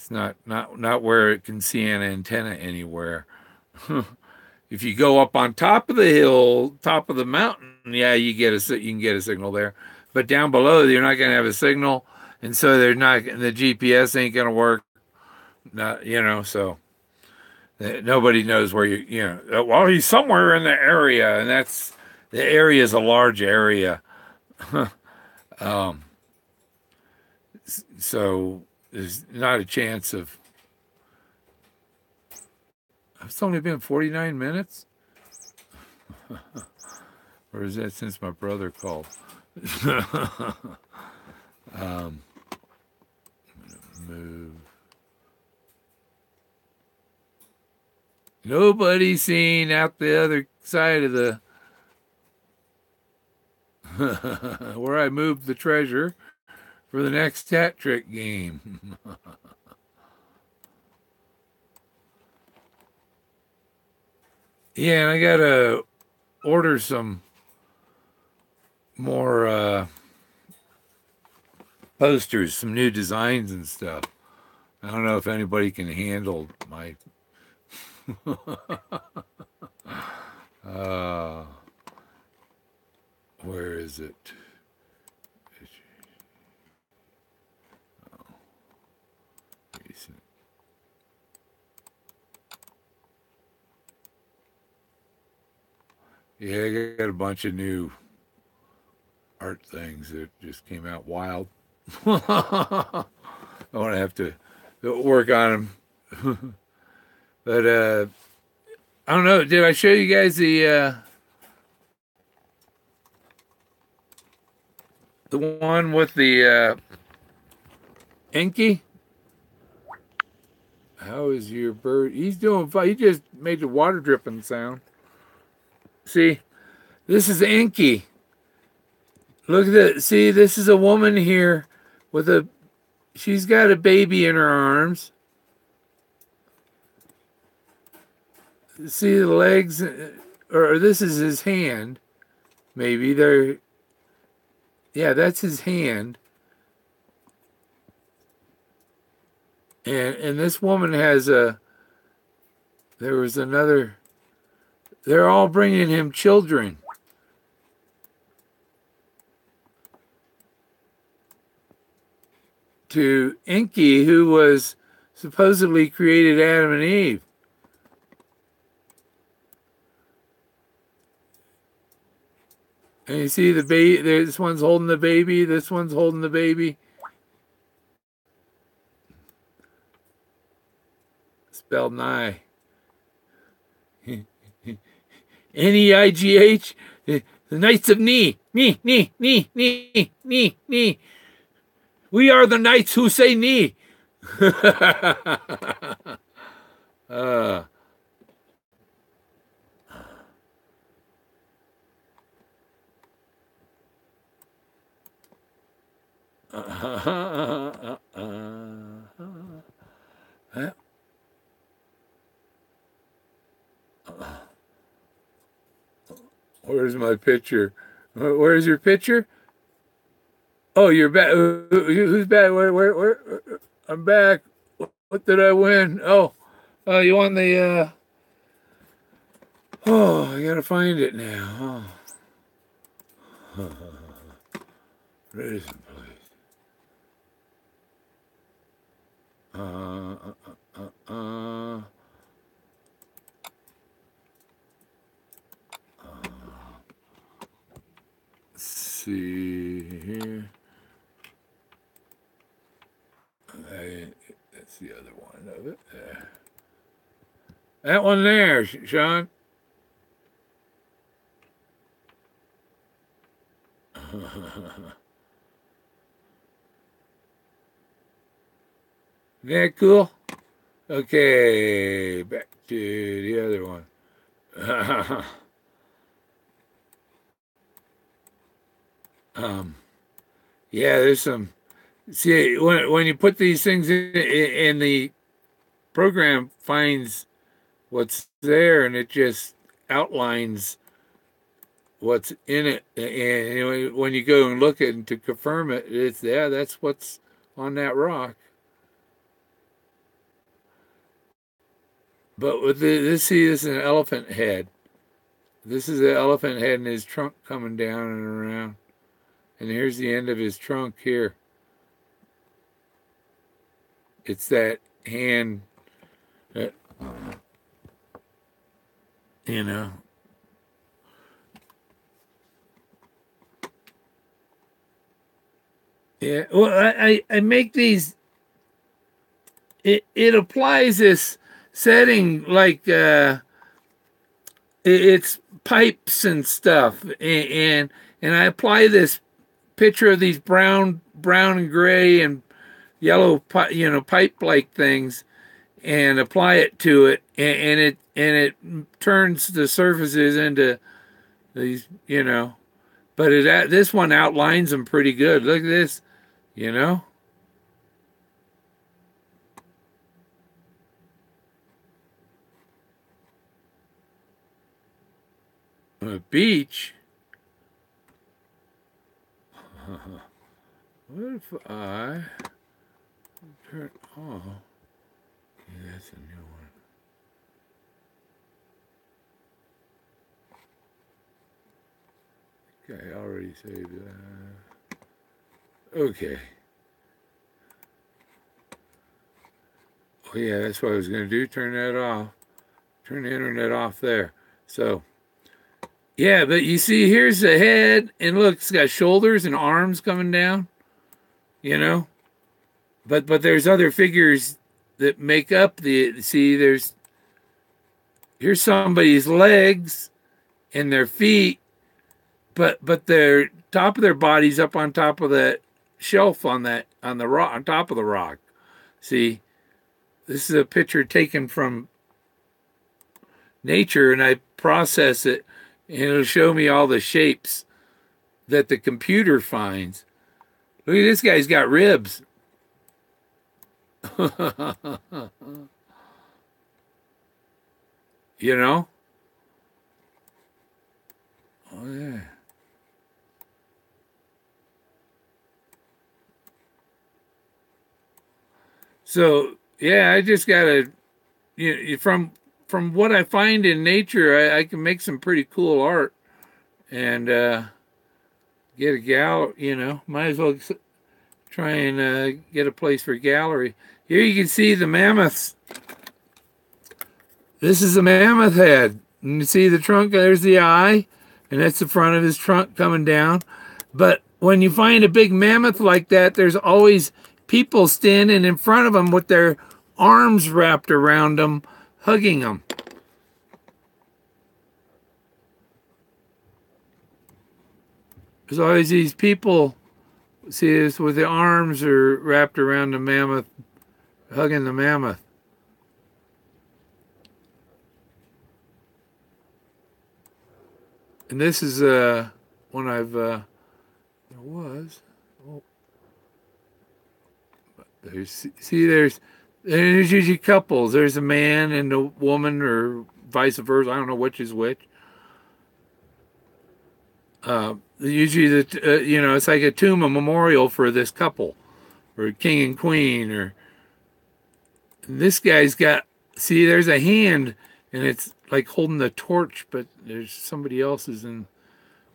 not where it can see an antenna anywhere. If you go up on top of the hill, top of the mountain, yeah, you can get a signal there. But down below, you're not going to have a signal, and so the GPS ain't going to work. Not, you know, so nobody knows where you know. Well, he's somewhere in the area, and the area is a large area. So there's not a chance of. It's only been 49 minutes. Or is that since my brother called? Move. Nobody's seen out the other side of the where I moved the treasure for the next hat trick game. Yeah, and I gotta order some more posters, some new designs and stuff. I don't know if anybody can handle my where is it? Yeah, I got a bunch of new art things that just came out wild. I want to have to work on them. But I don't know. Did I show you guys the one with the Enki? How is your bird? He's doing fine. He just made the water dripping sound. See, this is Enki. Look at that. See, this is a woman here with a. She's got a baby in her arms. See the legs, or this is his hand. Maybe they're. Yeah, that's his hand. And this woman has a. There was another. They're all bringing him children. To Enki, who was supposedly created Adam and Eve. And you see the baby. This one's holding the baby. This one's holding the baby. Spelled nigh. Neigh. The Knights of Ni. Ni. We are the knights who say Ni. uh, Where's my picture? Where's your picture? Oh, you're back. Who's back? Where? I'm back. What did I win? Oh, you won the. Oh, I gotta find it now. Oh. Raise it, please. Let's see here. That's the other one of it. There. That one there, Sean. Isn't that cool? Okay, back to the other one. Yeah, there's some. See, when you put these things in the program finds what's there, and it just outlines what's in it. And when you go and look at it to confirm it, it's that's what's on that rock. But with this is an elephant head. This is the elephant head and his trunk coming down and around. And here's the end of his trunk here. It's that hand that, you know. Yeah, well, I make these. It applies this setting like it's pipes and stuff, and I apply this picture of these brown and gray and yellow pipe like things, and apply it to it, and it turns the surfaces into these, but this one outlines them pretty good. Look at this, a beach. What if I turn? Oh, yeah, that's a new one. Okay, I already saved that. Okay. Oh yeah, that's what I was going to do. Turn that off. Turn the internet off there. So Yeah, but you see, here's the head, and look, it's got shoulders and arms coming down, you know? But there's other figures that make up the, see, here's somebody's legs and their feet, but their top of their body's up on top of that shelf on the rock, on top of the rock. See, this is a picture taken from nature, and I process it, and it'll show me all the shapes that the computer finds. Look at this guy's got ribs. You know? Oh yeah. So yeah, I just gotta from what I find in nature, I can make some pretty cool art and get a gal. Might as well try and get a place for gallery. Here you can see the mammoths. This is a mammoth head. And you see the trunk, there's the eye, and that's the front of his trunk coming down. But when you find a big mammoth like that, there's always people standing in front of them with their arms wrapped around them, hugging them. There's always these people, see this, with their arms are wrapped around the mammoth, hugging the mammoth. And this is one I've there was. Oh, there's usually couples. There's a man and a woman, or vice versa. I don't know which is which. Usually, it's like a tomb, a memorial for this couple, or king and queen. Or this guy's got. See, there's a hand, and it's like holding the torch, but there's somebody else is in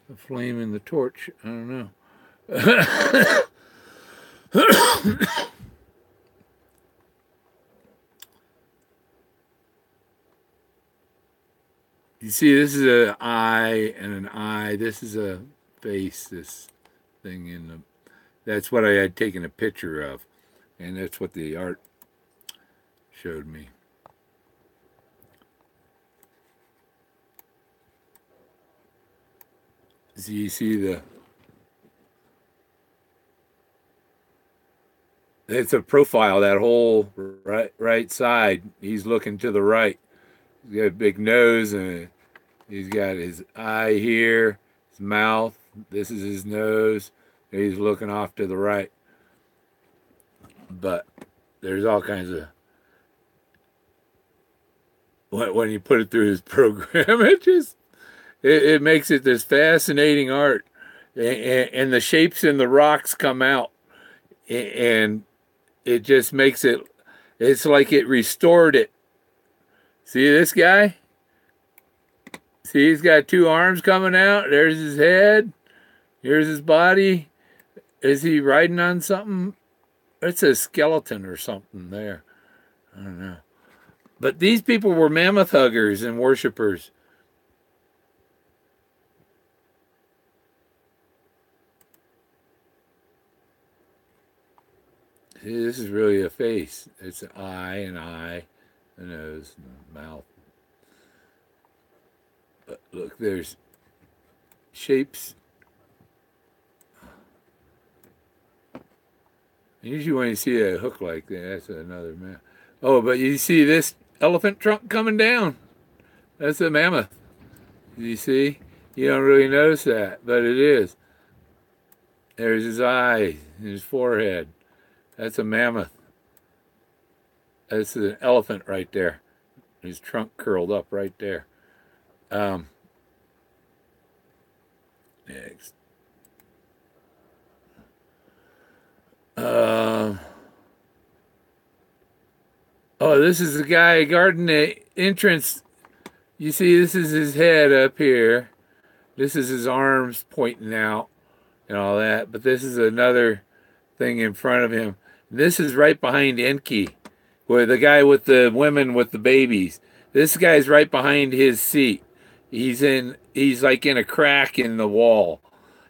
the flame in the torch. I don't know. You see, this is an eye and an eye. This is a face, this thing in the. That's what I had taken a picture of, and that's what the art showed me. So you see it's a profile, that whole right side. He's looking to the right. He's got a big nose, and he's got his eye here, his mouth. This is his nose. He's looking off to the right. But there's all kinds of, when you put it through his program, it makes it this fascinating art, and the shapes in the rocks come out, and it just makes it. It's like it restored it. See this guy? See, he's got two arms coming out. There's his head. Here's his body. Is he riding on something? It's a skeleton or something there. I don't know. But these people were mammoth huggers and worshipers. See, this is really a face. It's an eye, a nose, and a mouth. But look, there's shapes. Usually when you see a hook like that, that's another mammoth. Oh, but you see this elephant trunk coming down. That's a mammoth. You see? You don't really notice that, but it is. There's his eyes, his forehead. That's a mammoth. That's an elephant right there. His trunk curled up right there. Next. Oh, this is the guy guarding the entrance. You see, this is his head up here. This is his arms pointing out and all that. But this is another thing in front of him. This is right behind Enki, where the guy with the women with the babies. This guy's right behind his seat. He's like in a crack in the wall,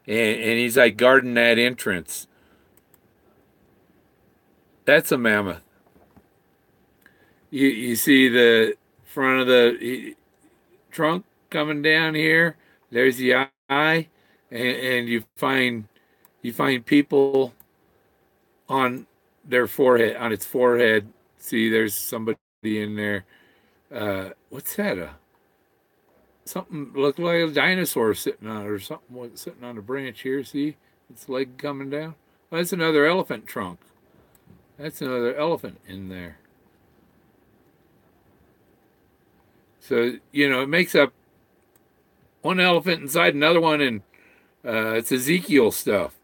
and he's like guarding that entrance. That's a mammoth. You see the front of the trunk coming down here. There's the eye, and you find people on their forehead, on its forehead. See, there's somebody in there. What's that? Something looked like a dinosaur sitting on it, or something sitting on a branch here. See, its leg coming down. Oh, that's another elephant trunk. That's another elephant in there. So it makes up one elephant inside another one, and it's Ezekiel stuff.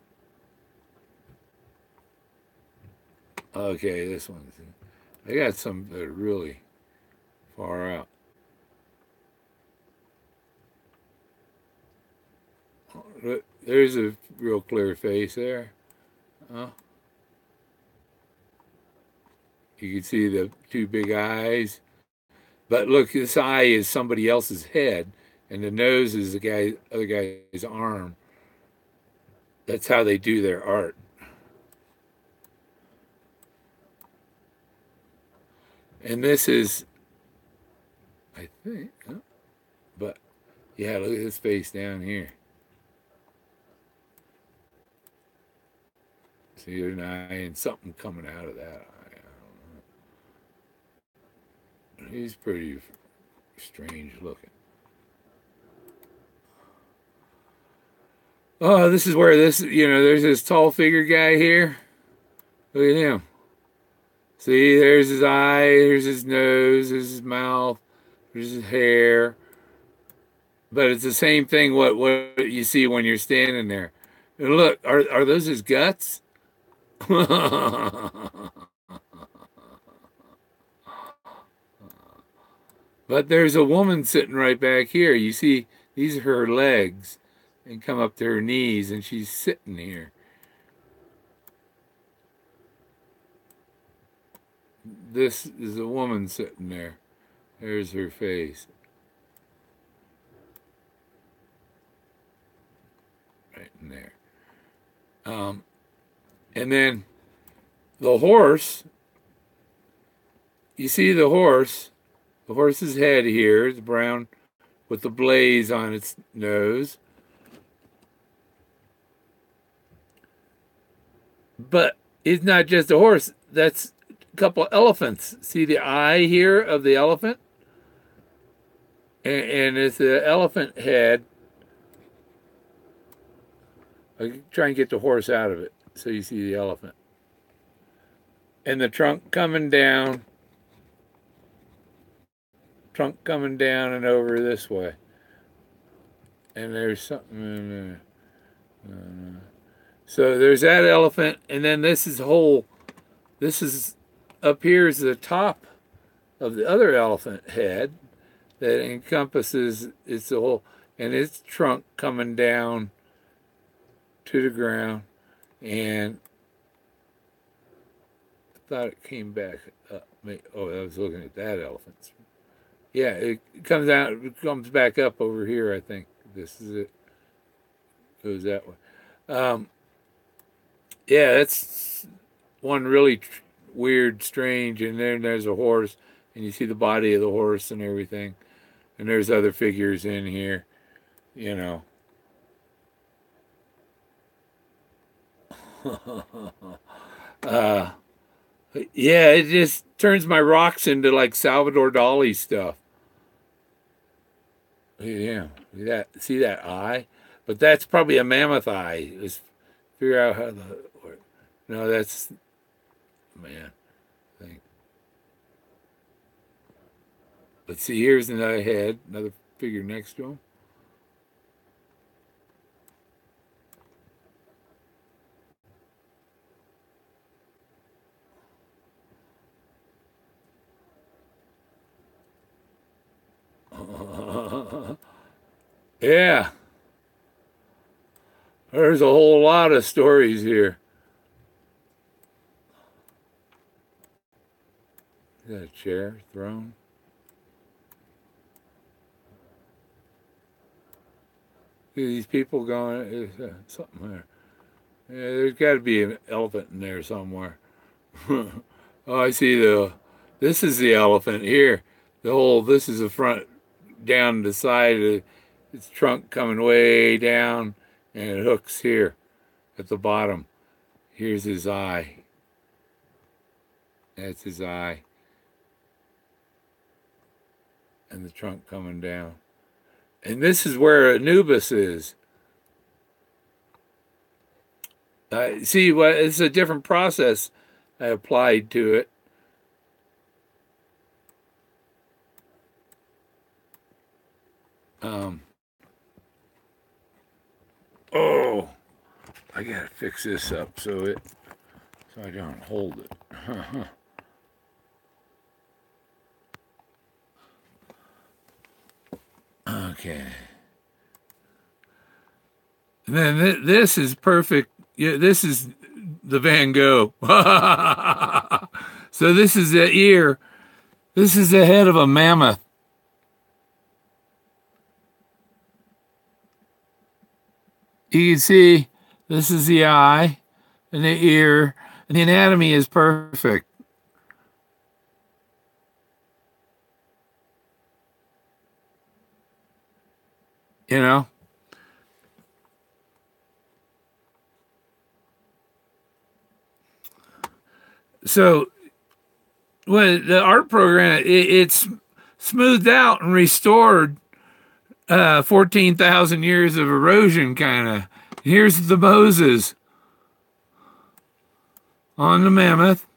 Okay, this one's. I got some that are really far out. There's a real clear face there. You can see the two big eyes. But look, this eye is somebody else's head, and the nose is the other guy's arm. That's how they do their art. And this is, I think, but yeah, look at this face down here. See, there's an eye and something coming out of that eye. I don't know. He's pretty strange looking. Oh, this is where there's this tall figure guy here. Look at him. See, there's his eye, there's his nose, there's his mouth, there's his hair. But it's the same thing what you see when you're standing there. And look, are those his guts? But there's a woman sitting right back here. You see, these are her legs and come up to her knees, and she's sitting here. This is a woman sitting there. There's her face. Right in there. And then the horse, you see the horse's head here is brown with the blaze on its nose. But it's not just a horse, that's a couple elephants. See the eye here of the elephant? And it's the elephant head. I try and get the horse out of it so you see the elephant. And the trunk coming down and over this way. And there's something in there. So there's that elephant, and then this is up here is the top of the other elephant head that encompasses its whole, and its trunk coming down to the ground, and I thought it came back up. Oh, I was looking at that elephant. Yeah, it comes out. It comes back up over here. I think this is it. Goes that way. Yeah, that's one really weird, strange. And then there's a horse, and you see the body of the horse and everything. And there's other figures in here, you know. Yeah, it just turns my rocks into like Salvador Dali stuff. Yeah, see that eye? But that's probably a mammoth eye. Let's figure out how the. No, that's man thing. But see, here's another head, another figure next to him. Yeah, there's a whole lot of stories here. Is that a chair, throne? These people going, something there. Yeah, there's got to be an elephant in there somewhere. Oh, I see this is the elephant here. This is the front, down the side of its trunk coming way down, and it hooks here at the bottom. Here's his eye. That's his eye. And the trunk coming down. And this is where Anubis is. See, what it's a different process I applied to it. Oh, I gotta fix this up so I don't hold it. Okay. And then this is perfect. Yeah, this is the Van Gogh. So this is the ear. This is the head of a mammoth. You can see this is the eye and the ear, and the anatomy is perfect. You know? So, when the art program, it's smoothed out and restored 14,000 years of erosion, kind of. Here's the Moses on the mammoth.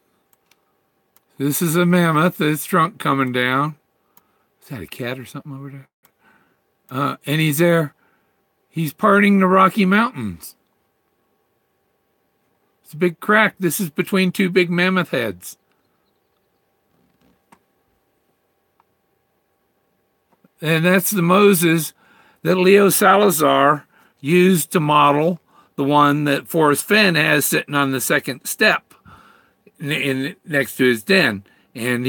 This is a mammoth, its trunk coming down. Is that a cat or something over there? And he's there. He's parting the Rocky Mountains. It's a big crack. This is between two big mammoth heads. And that's the Moses that Leo Salazar used to model the one that Forrest Fenn has sitting on the second step next to his den. And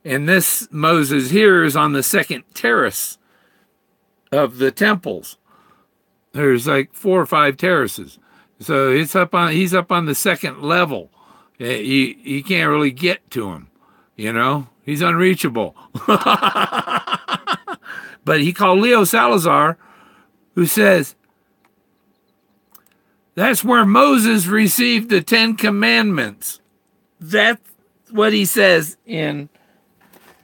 this Moses here is on the second terrace of the temples. There's like 4 or 5 terraces. So he's up on the second level. You can't really get to him, you know? He's unreachable. But he called Leo Salazar, who says, that's where Moses received the 10 Commandments. That's what he says in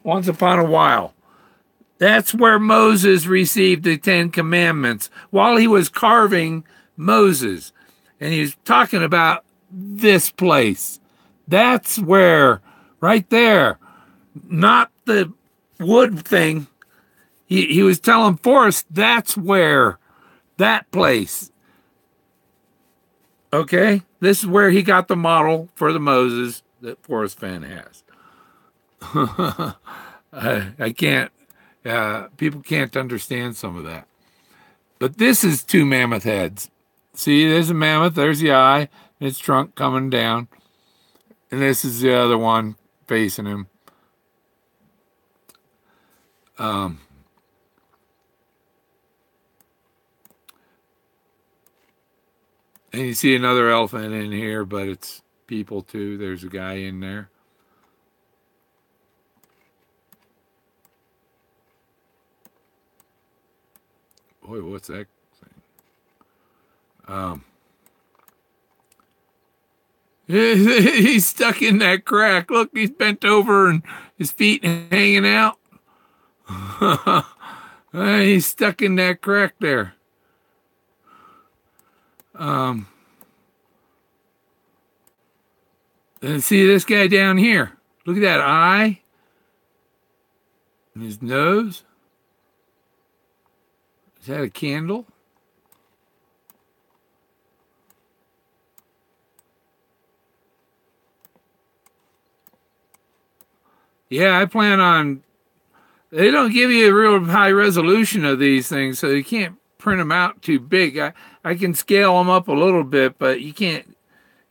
Once Upon a While. That's where Moses received the 10 Commandments while he was carving Moses. And he's talking about this place. That's where, right there, not the wood thing. He was telling Forrest, that's where, that place. Okay? This is where he got the model for the Moses that Forrest Fenn has. I can't, people can't understand some of that. But this is 2 mammoth heads. See, there's a mammoth, there's the eye, and its trunk coming down. And this is the other one facing him. And you see another elephant in here, but it's people too. There's a guy in there. Boy, what's that thing? He's stuck in that crack. Look, he's bent over and his feet hanging out. He's stuck in that crack there. And see this guy down here. Look at that eye and his nose. Is that a candle? Yeah, I plan on... They don't give you a real high resolution of these things, so you can't print them out too big. I can scale them up a little bit, but you can't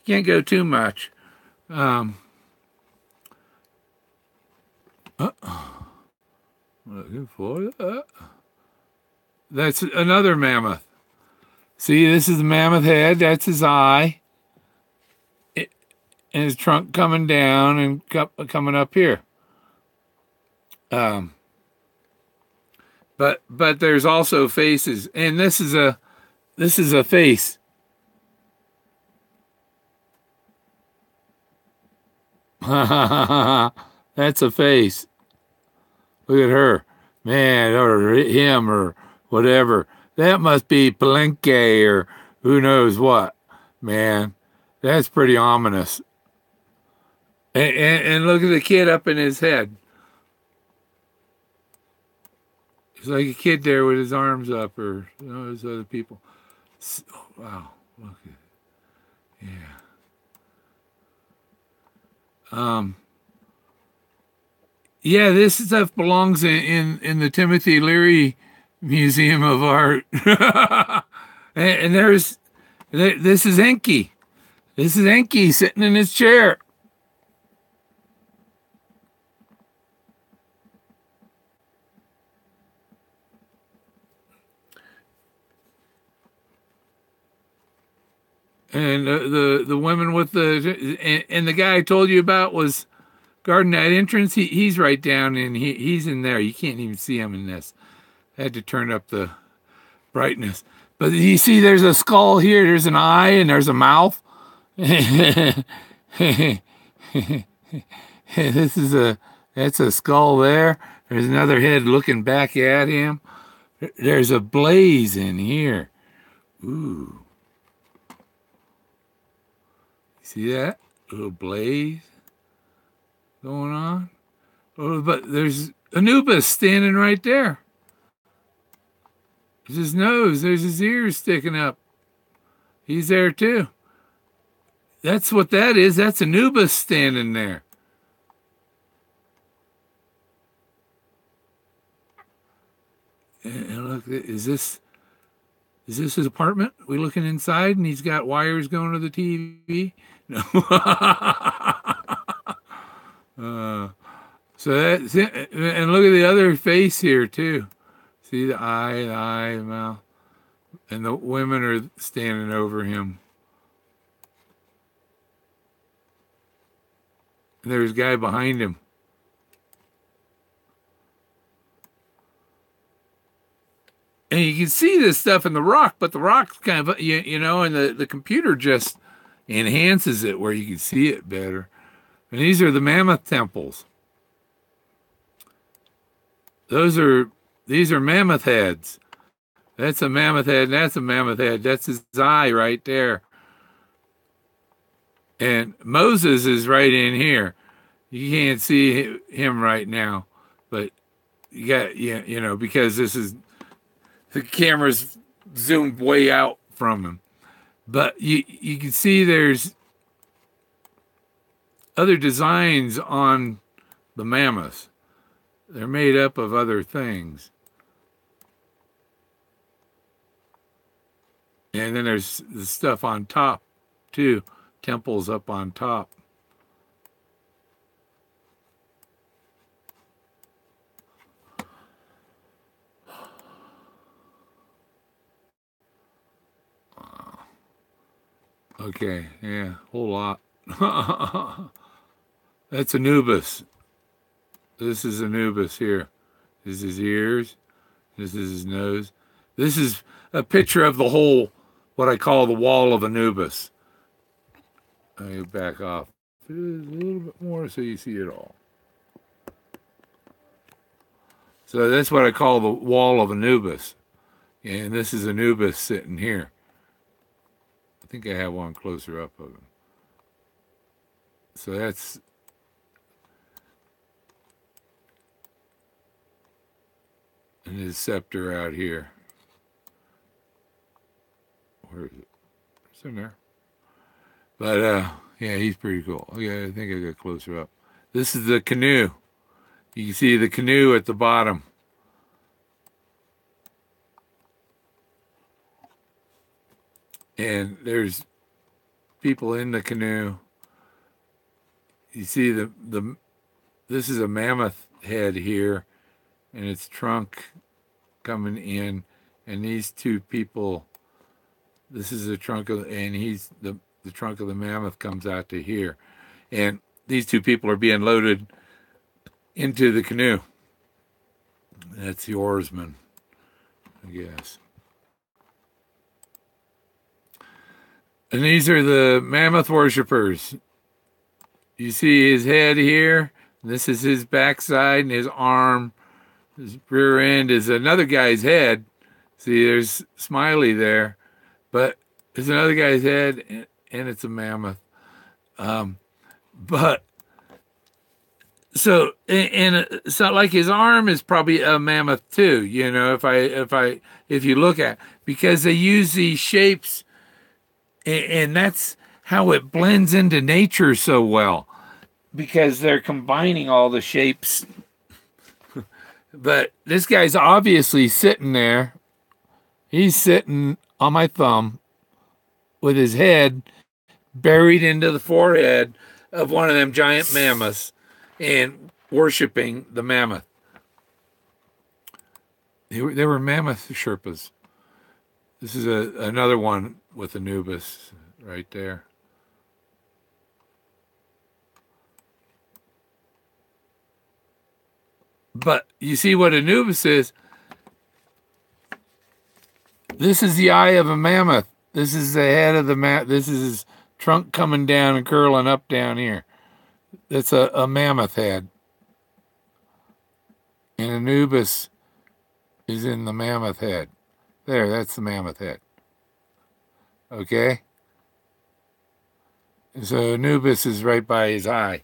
go too much. Looking for that. That's another mammoth. See, this is the mammoth head. That's his eye. And his trunk coming down and coming up here. But there's also faces, and this is a face. That's a face. Look at her, man, or him, or whatever. That must be Palenque or who knows what, man. That's pretty ominous. And look at the kid up in his head. It's like a kid there with his arms up, or those other people. Oh, wow, look at it. Yeah. Yeah, this stuff belongs in the Timothy Leary Museum of Art. and this is Enki. This is Enki sitting in his chair. And the women with and the guy I told you about was guarding that entrance. He's right down in he's in there. You can't even see him in this. I had to turn up the brightness. But you see there's a skull here, there's an eye, and there's a mouth. That's a skull there. There's another head looking back at him. There's a blaze in here. Ooh. See that? A little blaze going on. Oh, but there's Anubis standing right there. There's his nose. There's his ears sticking up. He's there too. That's what that is. That's Anubis standing there. And look, is this his apartment? We looking inside, and he's got wires going to the TV. No. So that's it. And look at the other face here too. See the eye, the mouth, and the women are standing over him. And there's a guy behind him. And you can see this stuff in the rock, but the rock's kind of, and the computer just enhances it where you can see it better. And these are the mammoth temples. These are mammoth heads. That's a mammoth head, and that's a mammoth head. That's his eye right there. And Moses is right in here. You can't see him right now, but you got, because the camera's zoomed way out from him. But you can see there's other designs on the mammoths. They're made up of other things. And then there's the stuff on top, too. Temples up on top. Okay, yeah, whole lot. That's Anubis. This is Anubis here. This is his ears. This is his nose. This is a picture of the whole, what I call the wall of Anubis. Let me back off a little bit more so you see it all. So that's what I call the wall of Anubis. And this is Anubis sitting here. I think I have one closer up of him. So that's and his scepter out here. Where is it? It's in there. But yeah, he's pretty cool. Okay, I think I got closer up. This is the canoe. You can see the canoe at the bottom. And there's people in the canoe. You see this is a mammoth head here, and its trunk coming in, and these two people, this is the trunk of, and the trunk of the mammoth comes out to here. And these two people are being loaded into the canoe. That's the oarsman, I guess. And these are the mammoth worshippers. You see his head here. This is his backside, and his arm, his rear end is another guy's head. See, there's Smiley there, but there's another guy's head, and it's a mammoth. But so, and so, like his arm is probably a mammoth too. You know, if you look at, because they use these shapes, and that's how it blends into nature so well, because they're combining all the shapes. But this guy's obviously sitting there. He's sitting on my thumb with his head buried into the forehead of one of them giant mammoths and worshiping the mammoth. They were mammoth Sherpas. This is another one with Anubis right there. But you see what Anubis is? This is the eye of a mammoth. This is the head of the mammoth. This is his trunk coming down and curling up down here. That's a mammoth head. And Anubis is in the mammoth head. There, that's the mammoth head. Okay? So Anubis is right by his eye.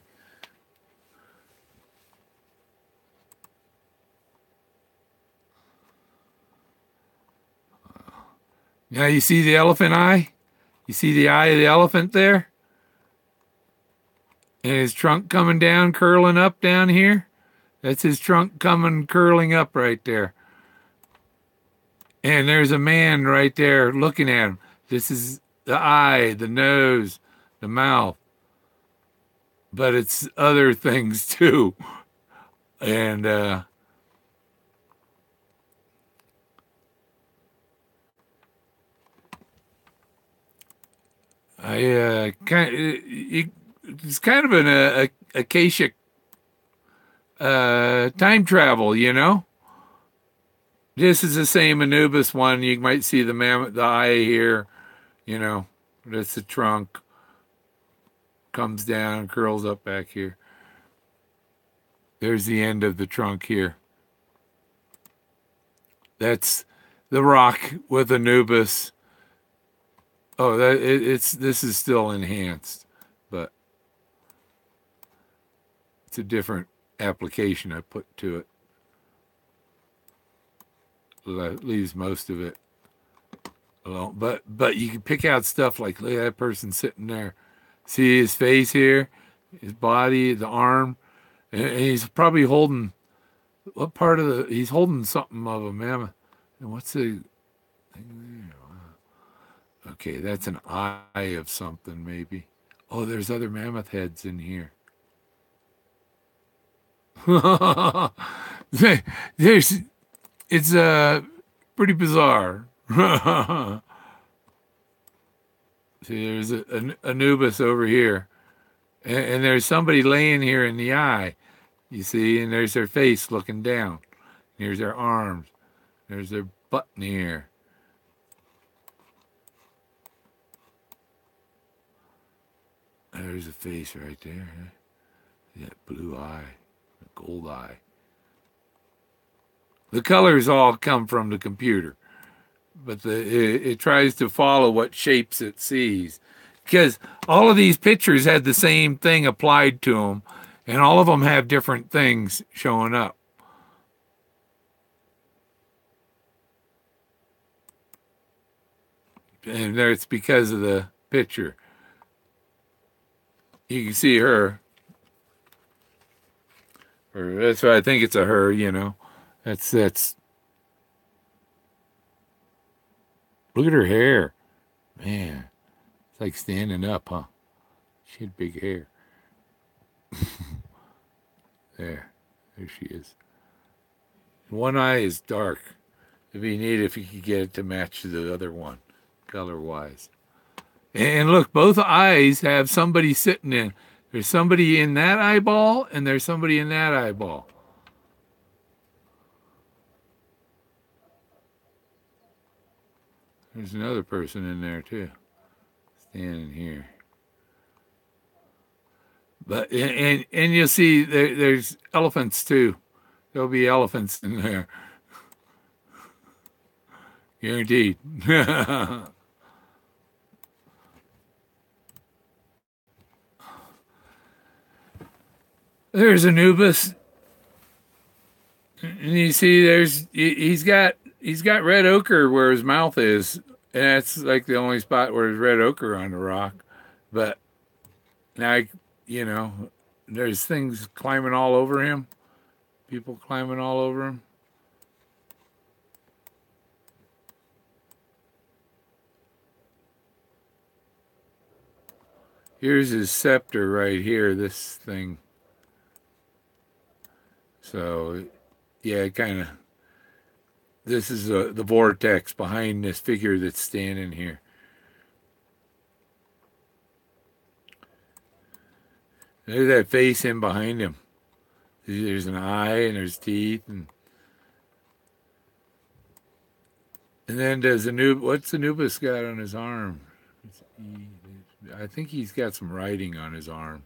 Now you see the elephant eye? You see the eye of the elephant there? And his trunk coming down, curling up down here? That's his trunk coming, curling up right there. And there's a man right there looking at him. This is the eye, the nose, the mouth. But it's other things too. And it's kind of an Akashic time travel, you know. This is the same Anubis one. You might see the mammoth, the eye here, you know. That's the trunk. Comes down, curls up back here. There's the end of the trunk here. That's the rock with Anubis. Oh, this is still enhanced, but it's a different application I put to it. Leaves most of it alone, but you can pick out stuff like, look at that person sitting there. See his face here, his body, the arm, and he's probably holding what part of the? He's holding something of a mammoth. And what's the thing there? Okay, that's an eye of something, maybe. Oh, there's other mammoth heads in here. It's pretty bizarre. See, there's an Anubis over here. And there's somebody laying here in the eye, you see, and there's their face looking down. Here's their arms. There's their button here. There's a face right there. That blue eye, the gold eye. The colors all come from the computer, but it tries to follow what shapes it sees. Because all of these pictures had the same thing applied to them, and all of them have different things showing up. And it's because of the picture. You can see her. Or that's why I think it's a her, you know. That's look at her hair. Man, it's like standing up, huh? She had big hair. There she is. One eye is dark. It'd be neat if you could get it to match the other one, color-wise. And look, both eyes have somebody sitting in. There's somebody in that eyeball, and there's somebody in that eyeball. There's another person in there, too, standing here. But and you'll see there's elephants, too. There'll be elephants in there. Guaranteed. There's Anubis. And you see he's got red ochre where his mouth is. And that's like the only spot where there's red ochre on the rock. But now, there's things climbing all over him. People climbing all over him. Here's his scepter right here, this thing. So, yeah, kind of, this is the vortex behind this figure that's standing here. There's that face in behind him. There's an eye and there's teeth. And then there's what's Anubis got on his arm? I think he's got some writing on his arm.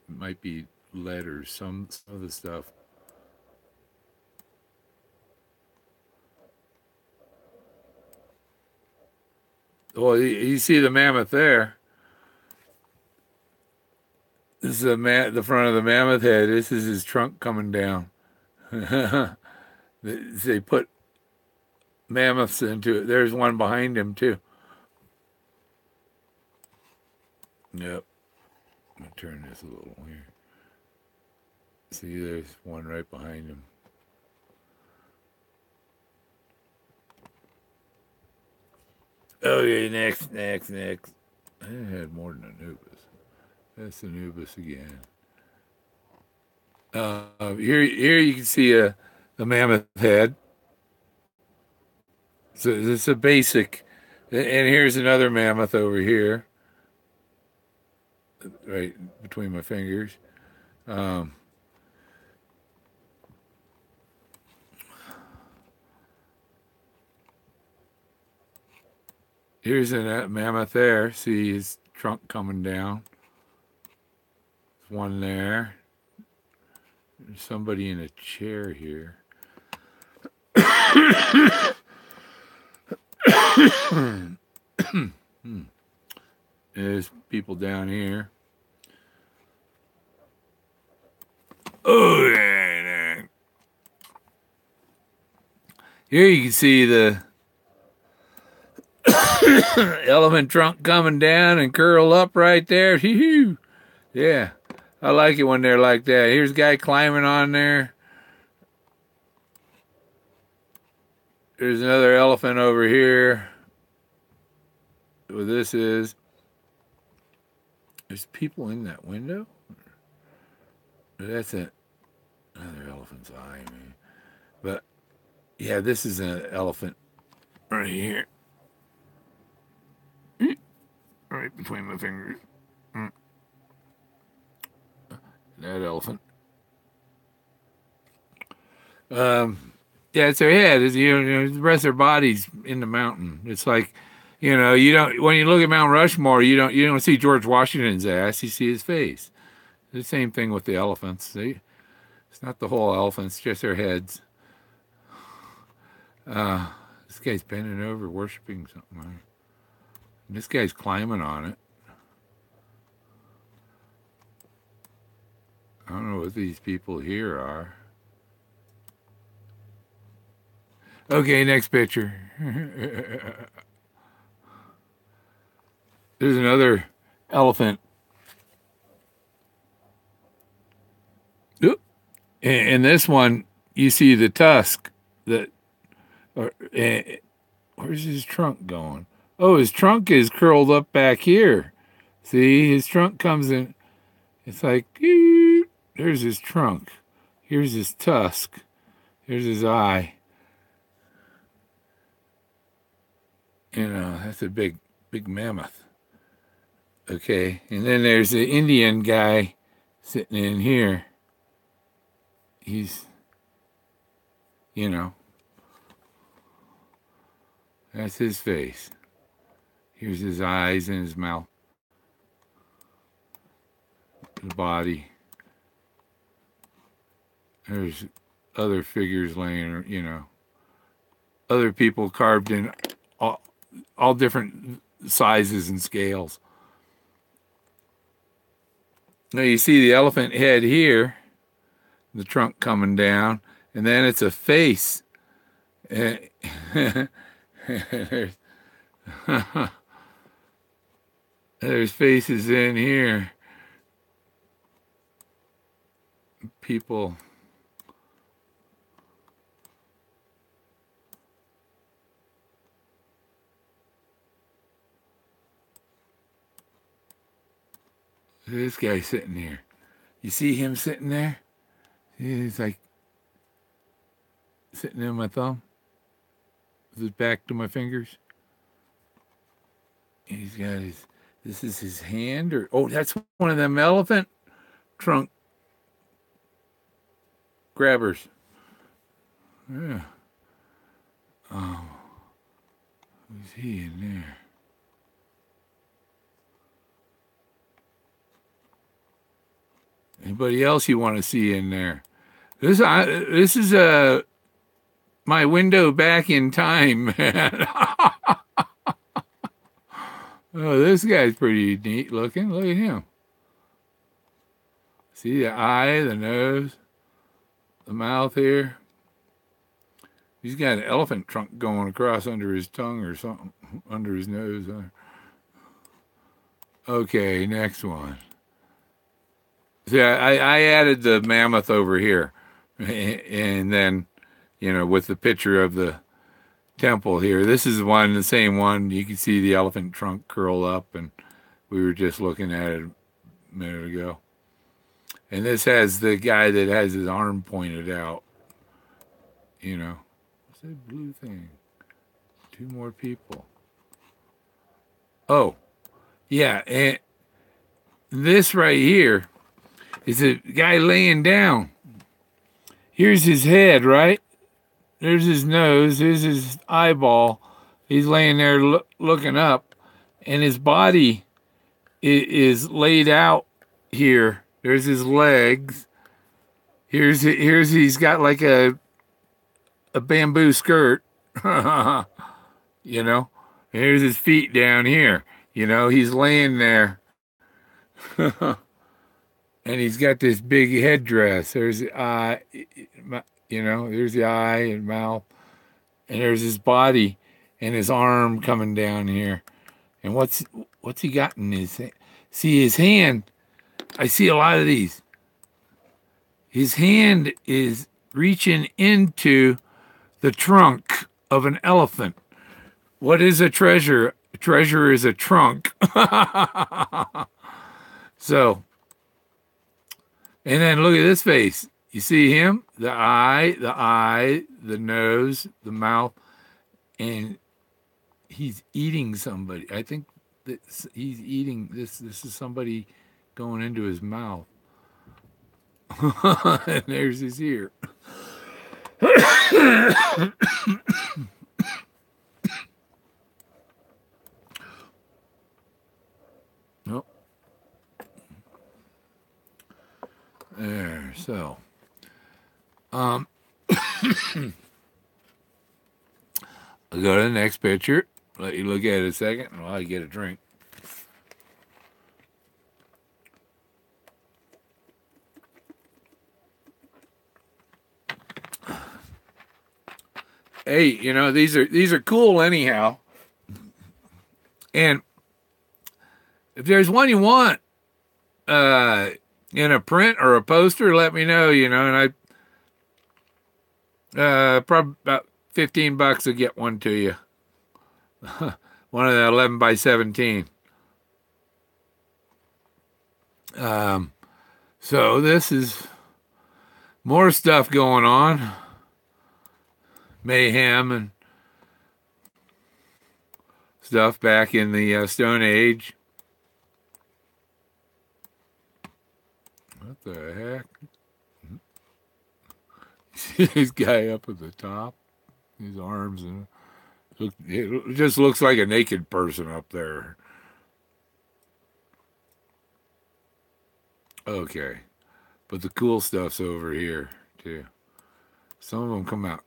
Might be letters, some of the stuff. Well, you see the mammoth there. This is the front of the mammoth head. This is his trunk coming down. They put mammoths into it. There's one behind him, too. Yep. I'm going to turn this a little here. See, there's one right behind him. Okay, next. I had more than Anubis. That's Anubis again. Here you can see the mammoth head. So this is a basic. And here's another mammoth over here. Right between my fingers. Here's a mammoth there. See his trunk coming down. There's one there. There's somebody in a chair here. There's people down here. Oh, yeah. Here you can see the elephant trunk coming down and curl up right there. Yeah, I like it when they're like that. Here's a guy climbing on there. There's another elephant over here. What this is. There's people in that window. That's another elephant's eye, man. But yeah, this is an elephant right here. Right between my fingers. That elephant. Yeah, it's their head. It's, the rest of their body's in the mountain. It's like, you don't, when you look at Mount Rushmore, you don't see George Washington's ass. You see his face. The same thing with the elephants. See, it's not the whole elephant. It's just their heads. This guy's bending over, worshiping something. This guy's climbing on it. I don't know what these people here are. Okay, next picture. There's another elephant. In this one, you see the tusk. Where's his trunk going? Oh, his trunk is curled up back here. See, his trunk comes in. It's like, there's his trunk. Here's his tusk. Here's his eye. You know, that's a big mammoth. Okay, and then there's the Indian guy sitting in here. He's, you know, that's his face. Here's his eyes and his mouth, the body. There's other figures laying, you know, other people carved in all different sizes and scales. Now you see the elephant head here, the trunk coming down, and then it's a face. There's, there's faces in here. People. This guy sitting here. You see him sitting there? He's like sitting in my thumb with his back to my fingers. He's got his, this is his hand, or, oh, that's one of them elephant trunk grabbers. Yeah. Oh, who's he in there? Anybody else you want to see in there? This is my window back in time. Oh, this guy's pretty neat looking. Look at him. See the eye, the nose, the mouth here. He's got an elephant trunk going across under his tongue or something, under his nose. Okay, next one. See, I added the mammoth over here, and then, you know, with the picture of the temple here. This is the same one. You can see the elephant trunk curl up, and we were just looking at it a minute ago. And this has the guy that has his arm pointed out. You know, what's that blue thing? 2 more people. Oh, yeah, and this right here is a guy laying down. Here's his head, right? There's his nose. There's his eyeball. He's laying there looking up, and his body is laid out here. There's his legs. Here's he's got like a bamboo skirt, you know. Here's his feet down here. You know, he's laying there. And he's got this big headdress. There's the eye, you know, there's the eye and mouth. And there's his body and his arm coming down here. And what's he got in his hand? See his hand? I see a lot of these. His hand is reaching into the trunk of an elephant. What is a treasure? A treasure is a trunk. So, and then look at this face. You see him? The eye, the nose, the mouth, and he's eating somebody. I think that he's eating this. This is somebody going into his mouth. And there's his ear. Nope. There, so. I'll go to the next picture. Let you look at it a second while I get a drink. Hey, you know, these are cool anyhow. And if there's one you want in a print or a poster, let me know, you know, and I probably about $15 to get one to you. One of the 11 by 17. So this is more stuff going on. Mayhem and stuff back in the Stone Age. What the heck? See this guy up at the top? His arms and it just looks like a naked person up there. Okay. But the cool stuff's over here, too. Some of them come out.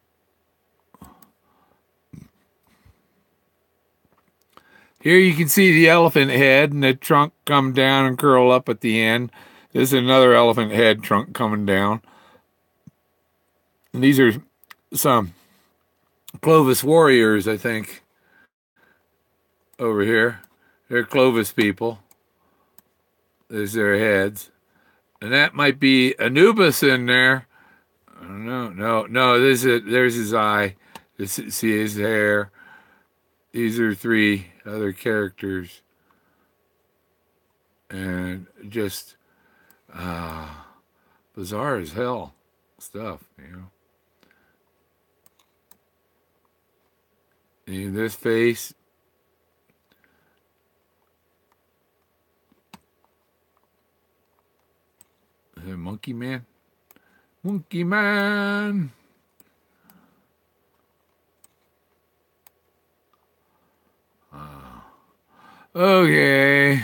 Here you can see the elephant head and the trunk come down and curl up at the end. This is another elephant head trunk coming down. And these are some Clovis warriors, I think, over here. They're Clovis people. There's their heads. And that might be Anubis in there. I don't know. No, there's his eye. See his hair. These are 3 other characters. And just bizarre as hell stuff, you know. And this face. Is it Monkey Man? Monkey Man! Okay.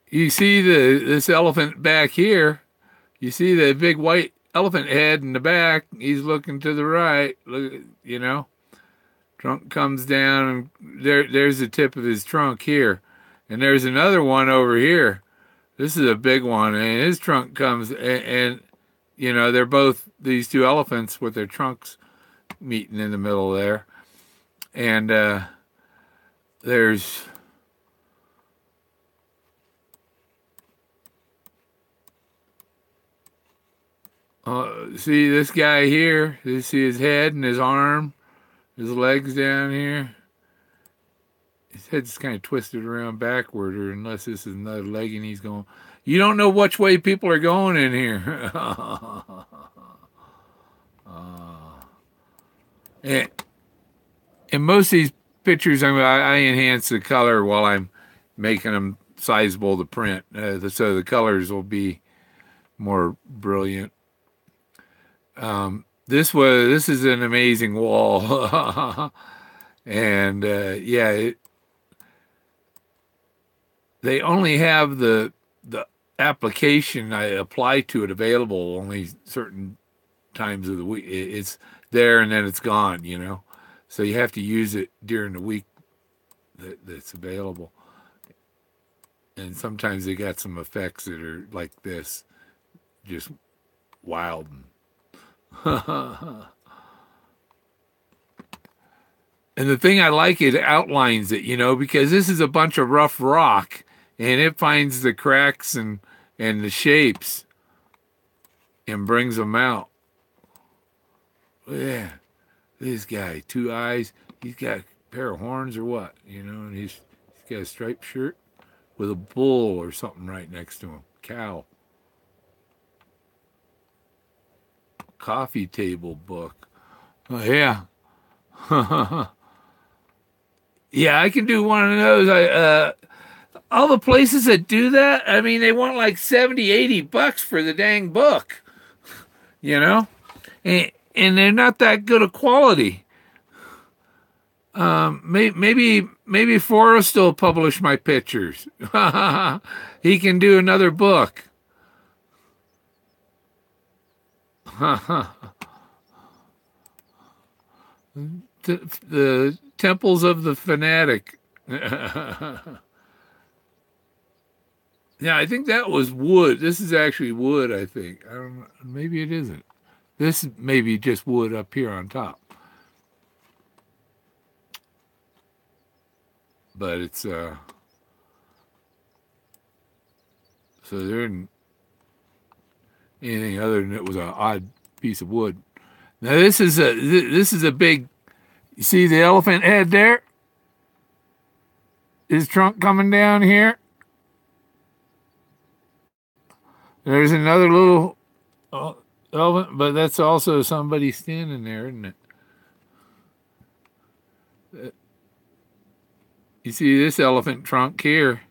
You see this elephant back here. You see the big white elephant head in the back. He's looking to the right. Look, you know. Trunk comes down, and there's the tip of his trunk here. And there's another one over here. This is a big one, and his trunk comes, and you know, they're both these 2 elephants with their trunks meeting in the middle there. And there's see this guy here. You see his head and his arm, his legs down here. His head's kind of twisted around backward, or unless this is another leg and he's going. You don't know which way people are going in here. And most of these pictures, I enhance the color while I'm making them sizable to print, so the colors will be more brilliant. This is an amazing wall, and yeah, they only have the application I apply to it available only certain times of the week. It's there and then it's gone, you know. So you have to use it during the week that's available. And sometimes they got some effects that are like this, just wild. And the thing I like, it outlines it, you know, because this is a bunch of rough rock, and it finds the cracks and the shapes and brings them out. Yeah, this guy, 2 eyes. He's got a pair of horns or what, you know, and he's got a striped shirt with a bull or something right next to him. Cow. Coffee table book. Oh, yeah. Yeah, I can do one of those. All the places that do that, I mean, they want like $70-$80 for the dang book, you know, and they're not that good a quality. Maybe Forrest will publish my pictures. He can do another book. The Temples of the Fanatic. Yeah, I think that was wood. This is actually wood, I think. I don't know. Maybe it isn't. This may be just wood up here on top. But it's so there isn't anything other than it was an odd piece of wood. Now this is a big. You see the elephant head there? His trunk coming down here. There's another little elephant, but that's also somebody standing there, isn't it? You see this elephant trunk here?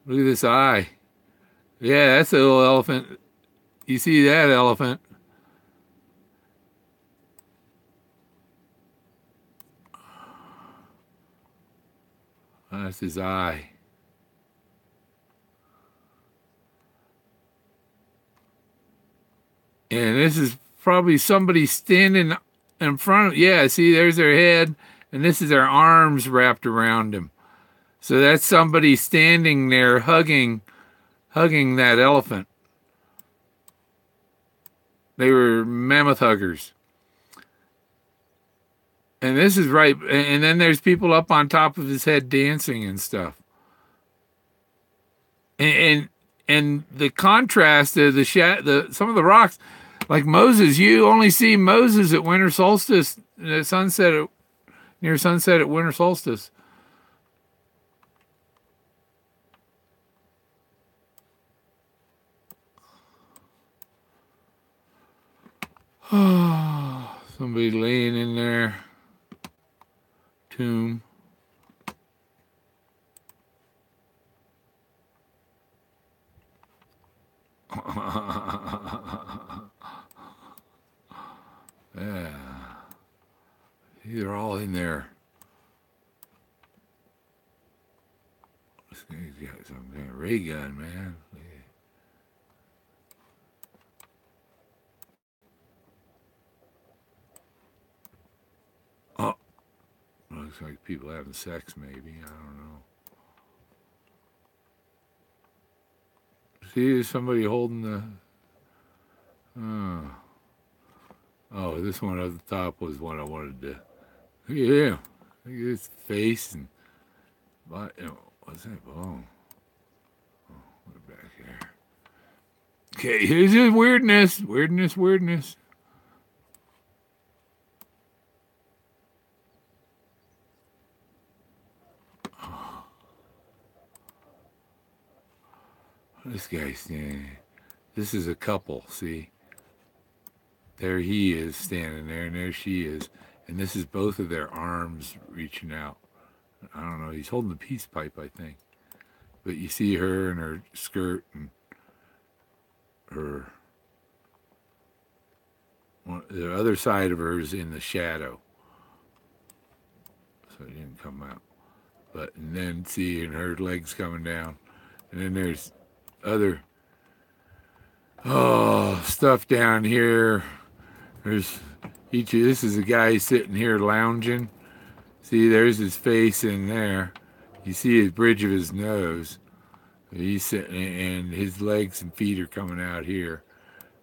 Look at this eye. Yeah, that's a little elephant. You see that elephant? That's his eye. And this is probably somebody standing in front of, yeah, see, there's their head, and this is their arms wrapped around him. So that's somebody standing there hugging that elephant. They were mammoth huggers. And this is right, and then there's people up on top of his head dancing and stuff. And the contrast of the some of the rocks, like Moses, you only see Moses at winter solstice, near sunset at winter solstice. Somebody laying in there. Tomb. Yeah. They're all in there. This guy's got some kind of ray gun, man. Oh, looks like people having sex, maybe. I don't know. See, there's somebody holding the. Oh, this one at the top was one I wanted to. Look at him. Look at his face and. What's that? Oh, we're back here. Okay, here's his weirdness. Weirdness. This guy's standing. This is a couple, see? There he is standing there, and there she is. And this is both of their arms reaching out. I don't know. He's holding the peace pipe, I think. But you see her and her skirt and her. The other side of her is in the shadow. So it didn't come out. But, and then see, and her legs coming down. And then there's other stuff down here. There's this is a guy sitting here lounging. See, there's his face in there. You see his bridge of his nose. He's sitting, and his legs and feet are coming out here.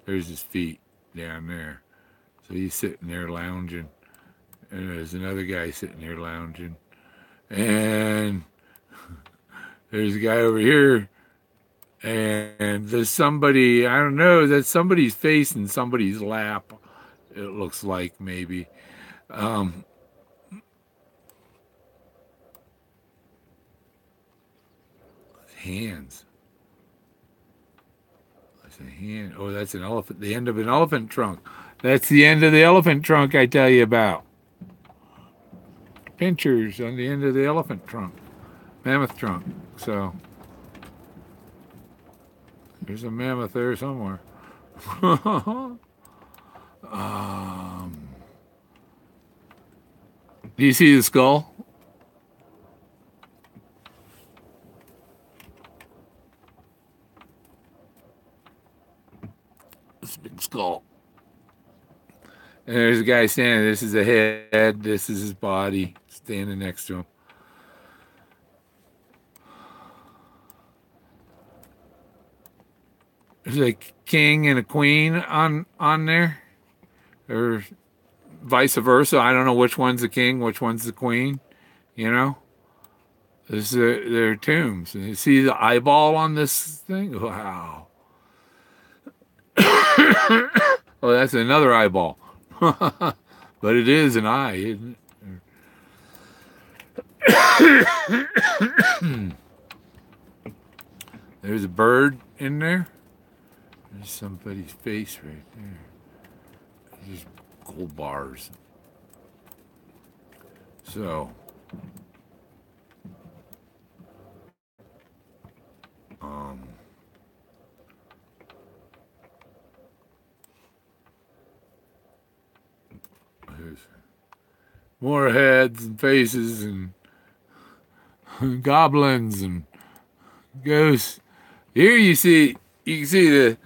There's his feet down there. So he's sitting there lounging. And there's another guy sitting here lounging. And there's a guy over here. And there's somebody, I don't know, that's somebody's face in somebody's lap. It looks like, maybe. Hands. That's a hand. Oh, that's an elephant. The end of an elephant trunk. That's the end of the elephant trunk I tell you about. Pinchers on the end of the elephant trunk. Mammoth trunk. So, there's a mammoth there somewhere. Do you see the skull? This big skull. And there's a guy standing. This is the head. This is his body standing next to him. There's a king and a queen on there, or vice versa. I don't know which one's the king, which one's the queen. You know, this is their tombs. And you see the eyeball on this thing? Wow. Oh, that's another eyeball. But it is an eye, isn't it? There's a bird in there. There's somebody's face right there. Just gold bars. So, there's more heads and faces and goblins and ghosts. Here you can see the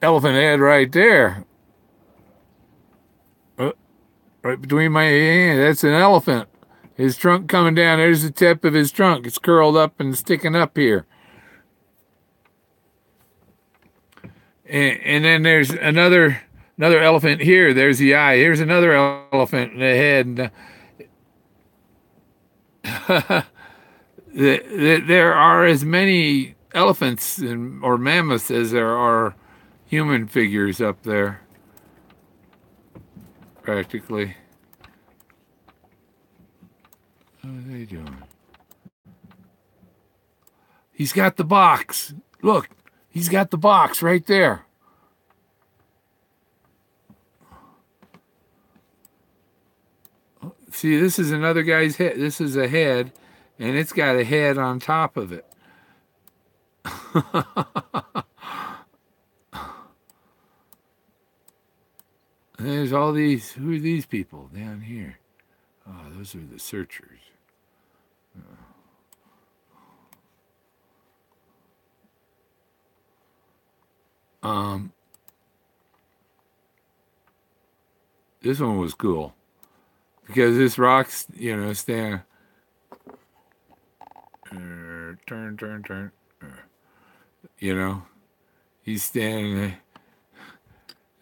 elephant head right there. Right between my hands. That's an elephant. His trunk coming down. There's the tip of his trunk. It's curled up and sticking up here. And then there's another elephant here. There's the eye. Here's another elephant in the head. There are as many elephants or mammoths as there are human figures up there, practically. What are they doing? He's got the box. Look, he's got the box right there. See, this is another guy's head. This is a head, and it's got a head on top of it. There's all these. Who are these people down here? Oh, those are the searchers. This one was cool because this rock's, stand. Turn. He's standing there.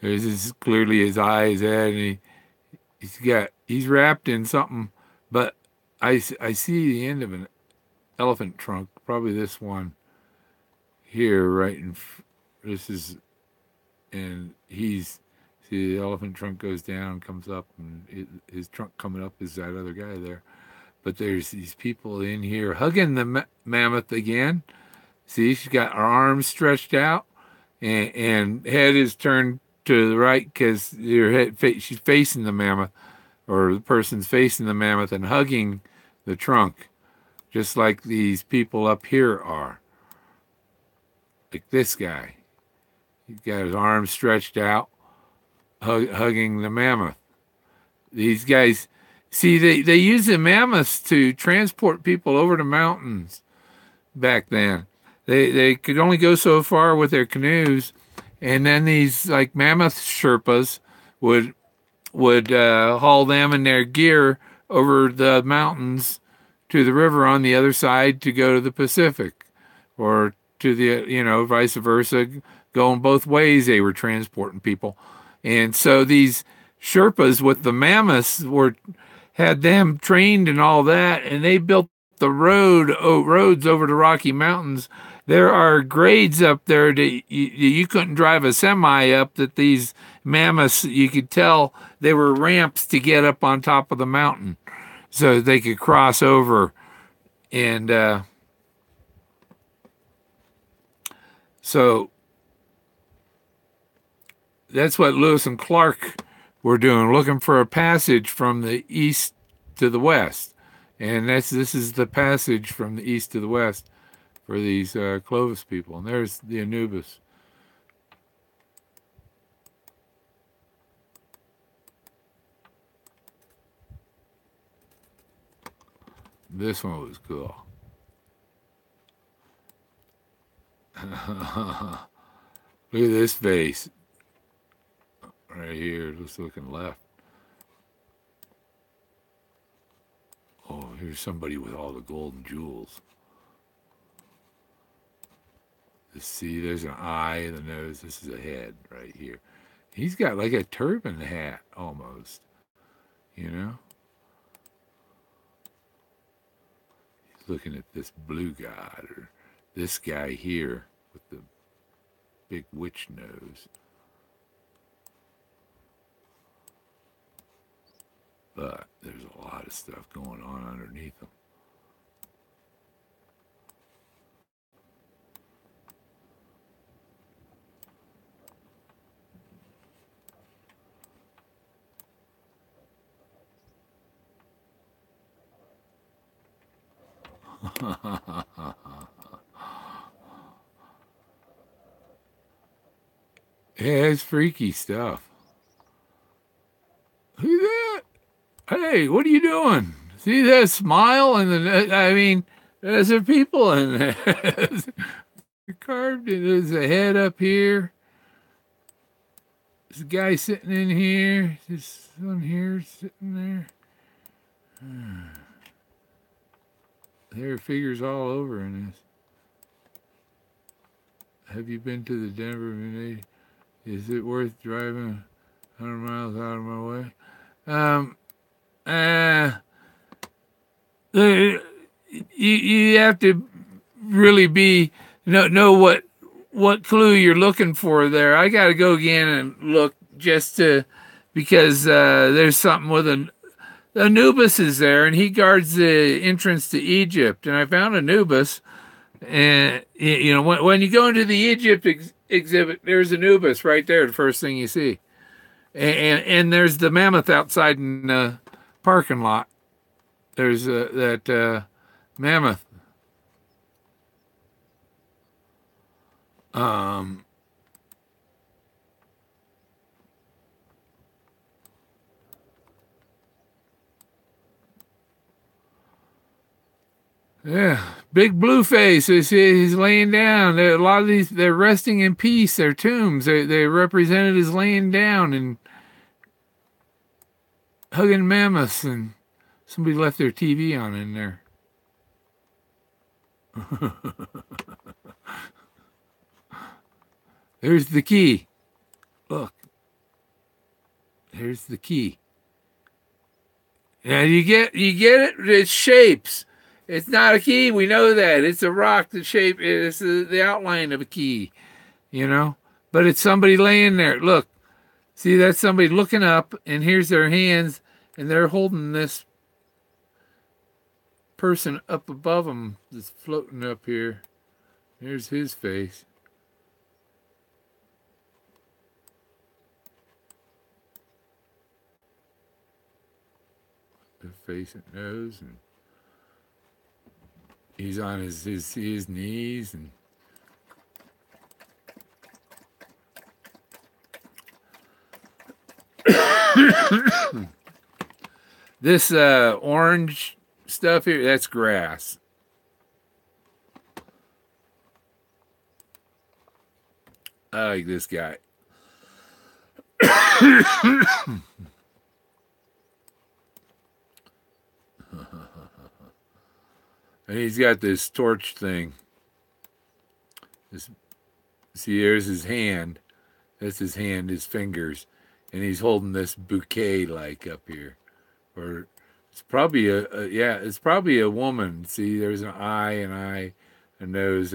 There's this, clearly his eye, his head, and he's wrapped in something, but I see the end of an elephant trunk, probably this one here, right in. This is, and see the elephant trunk goes down, comes up, and his trunk coming up is that other guy there. But there's these people in here hugging the mammoth again. See, she's got her arms stretched out, and head is turned to the right because she's facing the mammoth, or the person's facing the mammoth and hugging the trunk, just like these people up here are. Like this guy. He's got his arms stretched out, hugging the mammoth. These guys, see, they used the mammoths to transport people over the mountains back then. They could only go so far with their canoes, and then these like mammoth Sherpas would haul them and their gear over the mountains to the river on the other side to go to the Pacific, or to the vice versa, going both ways. They were transporting people, and so these Sherpas with the mammoths had them trained and all that, and they built the roads over the Rocky Mountains. There are grades up there that you couldn't drive a semi up, that these mammoths, you could tell they were ramps to get up on top of the mountain so they could cross over. And so that's what Lewis and Clark were doing, looking for a passage from the east to the west. And this is the passage from the east to the west for these Clovis people. And there's the Anubis. This one was cool. Look at this face. Right here, just looking left. Oh, here's somebody with all the gold and jewels. See, there's an eye, the nose. This is a head right here. He's got like a turban hat almost, He's looking at this blue god, or this guy here with the big witch nose. But there's a lot of stuff going on underneath them. Yeah, it's freaky stuff. Look at that. Hey, what are you doing? See that smile? And then, I mean, there's there people in there. Carved it. There's a head up here. There's a guy sitting in here. This one here sitting there. There are figures all over in this. Have you been to the Denver Minute? Is it worth driving 100 miles out of my way? You have to really be know what clue you're looking for there. I got to go again and look just to because there's something with Anubis is there, and he guards the entrance to Egypt. And I found Anubis, and when you go into the Egypt exhibit, there's Anubis right there, the first thing you see, and there's the mammoth outside in the parking lot. There's that mammoth. Yeah, big blue face. He's laying down. A lot of these, they're resting in peace. Their tombs, they're represented as laying down and hugging mammoths. And somebody left their TV on in there. There's the key. Look, there's the key. Now you get it. It's shapes. It's not a key. We know that. It's a rock. The shape is the outline of a key, But it's somebody laying there. Look. See, that's somebody looking up, and here's their hands, and they're holding this person up above them that's floating up here. Here's his face. The face and nose, and he's on his knees, and this orange stuff here, that's grass. I like this guy. And he's got this torch thing. See, there's his hand. That's his hand, his fingers. And he's holding this bouquet like up here. Or it's probably it's probably a woman. See, there's an eye, a nose.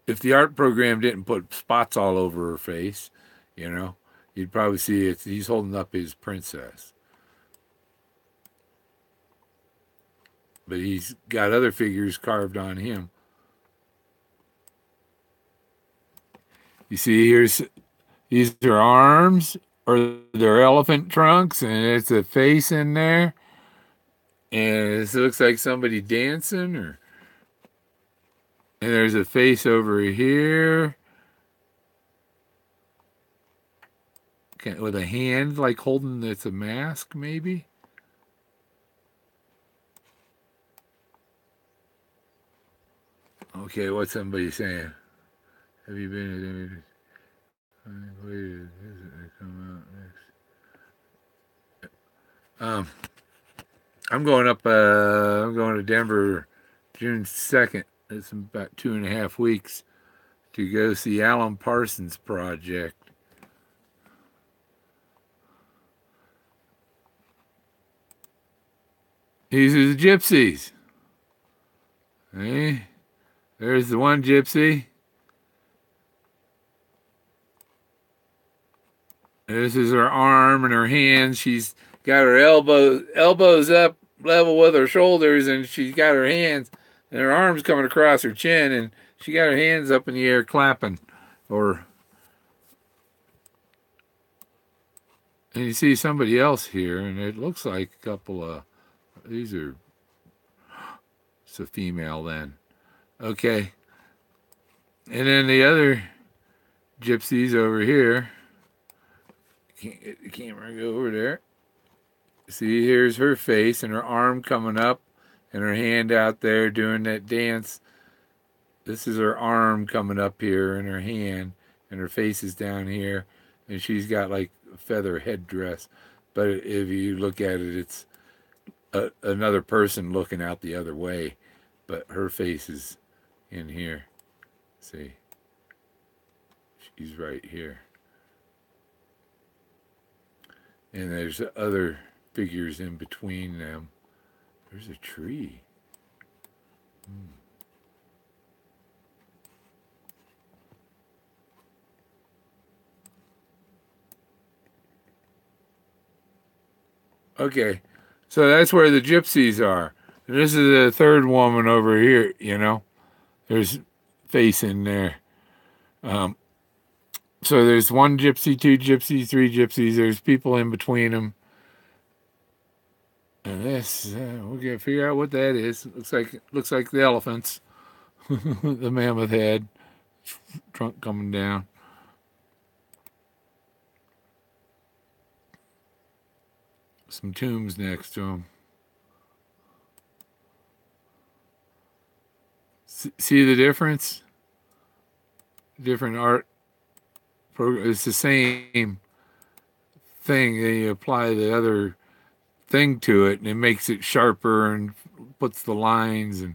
If the art program didn't put spots all over her face, you'd probably see he's holding up his princess. But he's got other figures carved on him. You see, these are arms, or they're elephant trunks, and it's a face in there. And it looks like somebody dancing, and there's a face over here. With a hand like holding, it's a mask, maybe. Okay, what's somebody saying? Have you been I'm going up. I'm going to Denver, June 2nd. It's about 2.5 weeks to go see Alan Parsons' project. These are the gypsies. Hey. There's the one gypsy. This is her arm and her hands. She's got her elbows up level with her shoulders, and she's got her hands and her arms coming across her chin, and she got her hands up in the air clapping. And you see somebody else here, and it looks like a couple of, these are It's a female then. Okay. And then the other gypsies over here. Can't get the camera to go over there. See, here's her face and her arm coming up and her hand out there doing that dance. This is her arm coming up here and her hand, and her face is down here, and she's got like a feather headdress. But if you look at it, it's another person looking out the other way, but her face is in here. See, she's right here. And there's other figures in between them. There's a tree. Okay, so that's where the gypsies are. This is the third woman over here, you know. There's face in there. So there's one gypsy, two gypsies, three gypsies. There's people in between them. And this, we're gonna figure out what that is. Looks like the elephants, the mammoth head, trunk coming down. Some tombs next to them. See the difference? Different art. It's the same thing. You apply the other thing to it, and it makes it sharper and puts the lines, and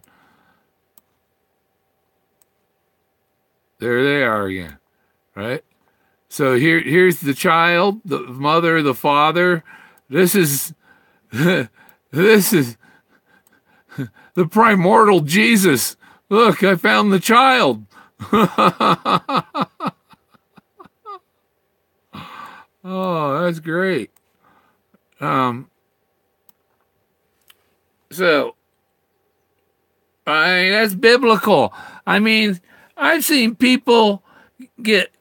there they are again, right? So here's the child, the mother, the father. This is this is the primordial Jesus. Look, I found the child. Oh, that's great. So, I mean, that's biblical. I mean, I've seen people get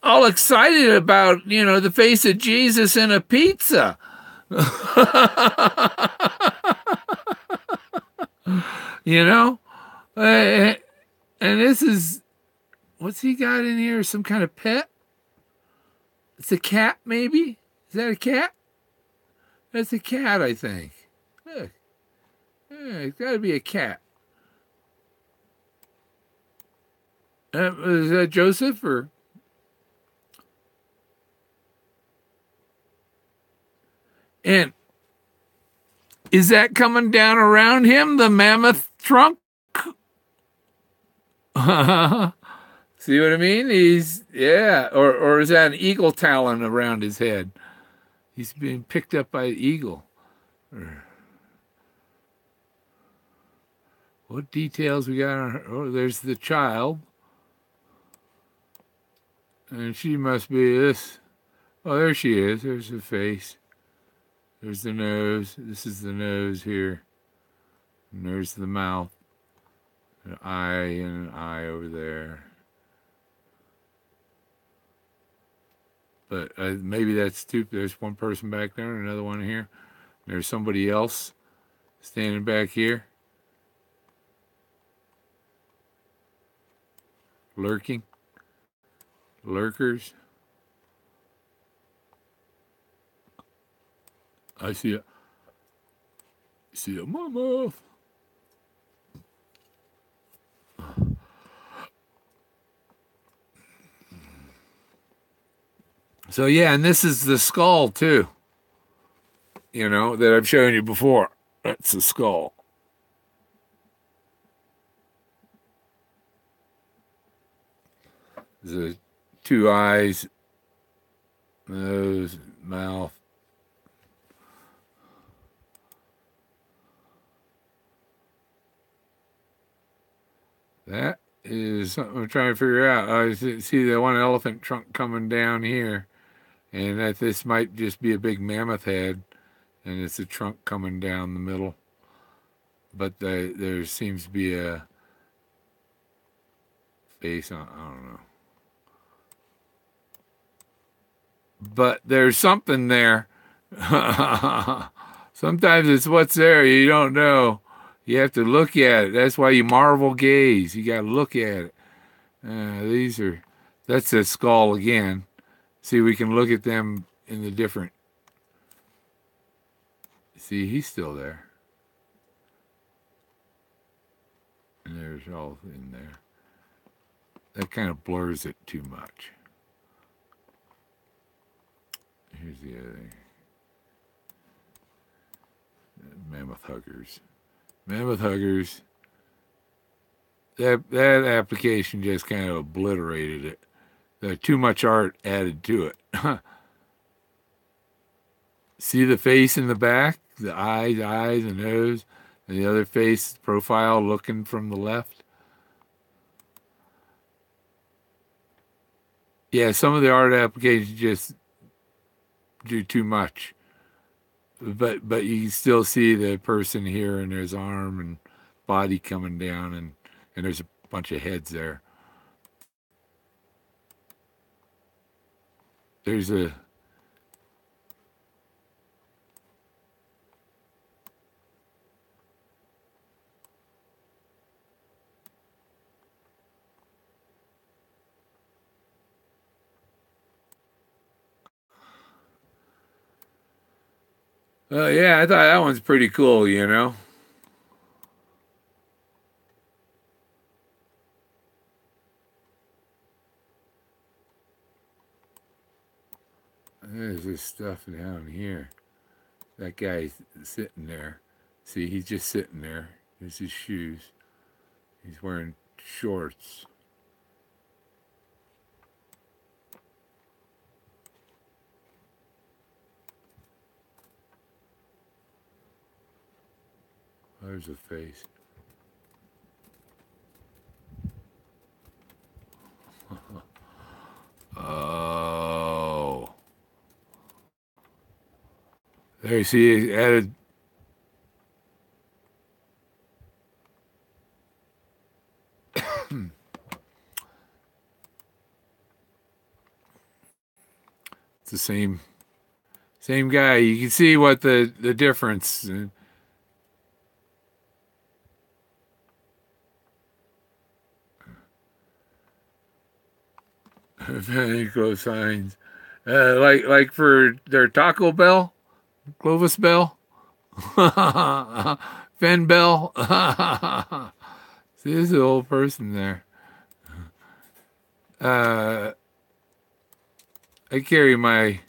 all excited about, you know, the face of Jesus in a pizza. You know? And this is, what's he got in here? Some kind of pet? It's a cat, maybe? Is that a cat? That's a cat, I think. Look. Yeah, it's got to be a cat. Is that Joseph or? And is that coming down around him, the mammoth trunk? See what I mean? Yeah. Or is that an eagle talon around his head? He's being picked up by an eagle. What details we got on her? Oh, there's the child. And she must be this. Oh, there she is. There's the face. There's the nose. This is the nose here. And there's the mouth. An eye over there. But maybe that's two. There's one person back there and another one here. There's somebody else standing back here. Lurking. Lurkers. I see it. See a mama. So yeah, and this is the skull too. You know, that I've shown you before. That's the skull. The two eyes, nose, mouth. That is something I'm trying to figure out. I see the one elephant trunk coming down here, and that this might just be a big mammoth head, and it's a trunk coming down the middle. But there seems to be a face on, I don't know. But there's something there. Sometimes it's what's there, you don't know. You have to look at it. That's why you marvel gaze. You got to look at it. That's a skull again. See, we can look at them in the different. See, he's still there. And there's all in there. That kind of blurs it too much. Here's the other thing. Mammoth huggers. Mammoth huggers. That application just kind of obliterated it. Too much art added to it. See the face in the back? The eyes, the nose, and the other face profile looking from the left? Yeah, some of the art applications just do too much. But you can still see the person here, and there's arm and body coming down, and there's a bunch of heads there. There's a yeah, I thought that one's pretty cool, you know. There's this stuff down here. That guy's sitting there. See, he's just sitting there. There's his shoes. He's wearing shorts. There's a face. Oh. There you see, he added. It's the same guy. You can see what the difference. Eco signs, like for their Taco Bell, Clovis Bell, Fenn Bell. See, there's an old person there. I carry my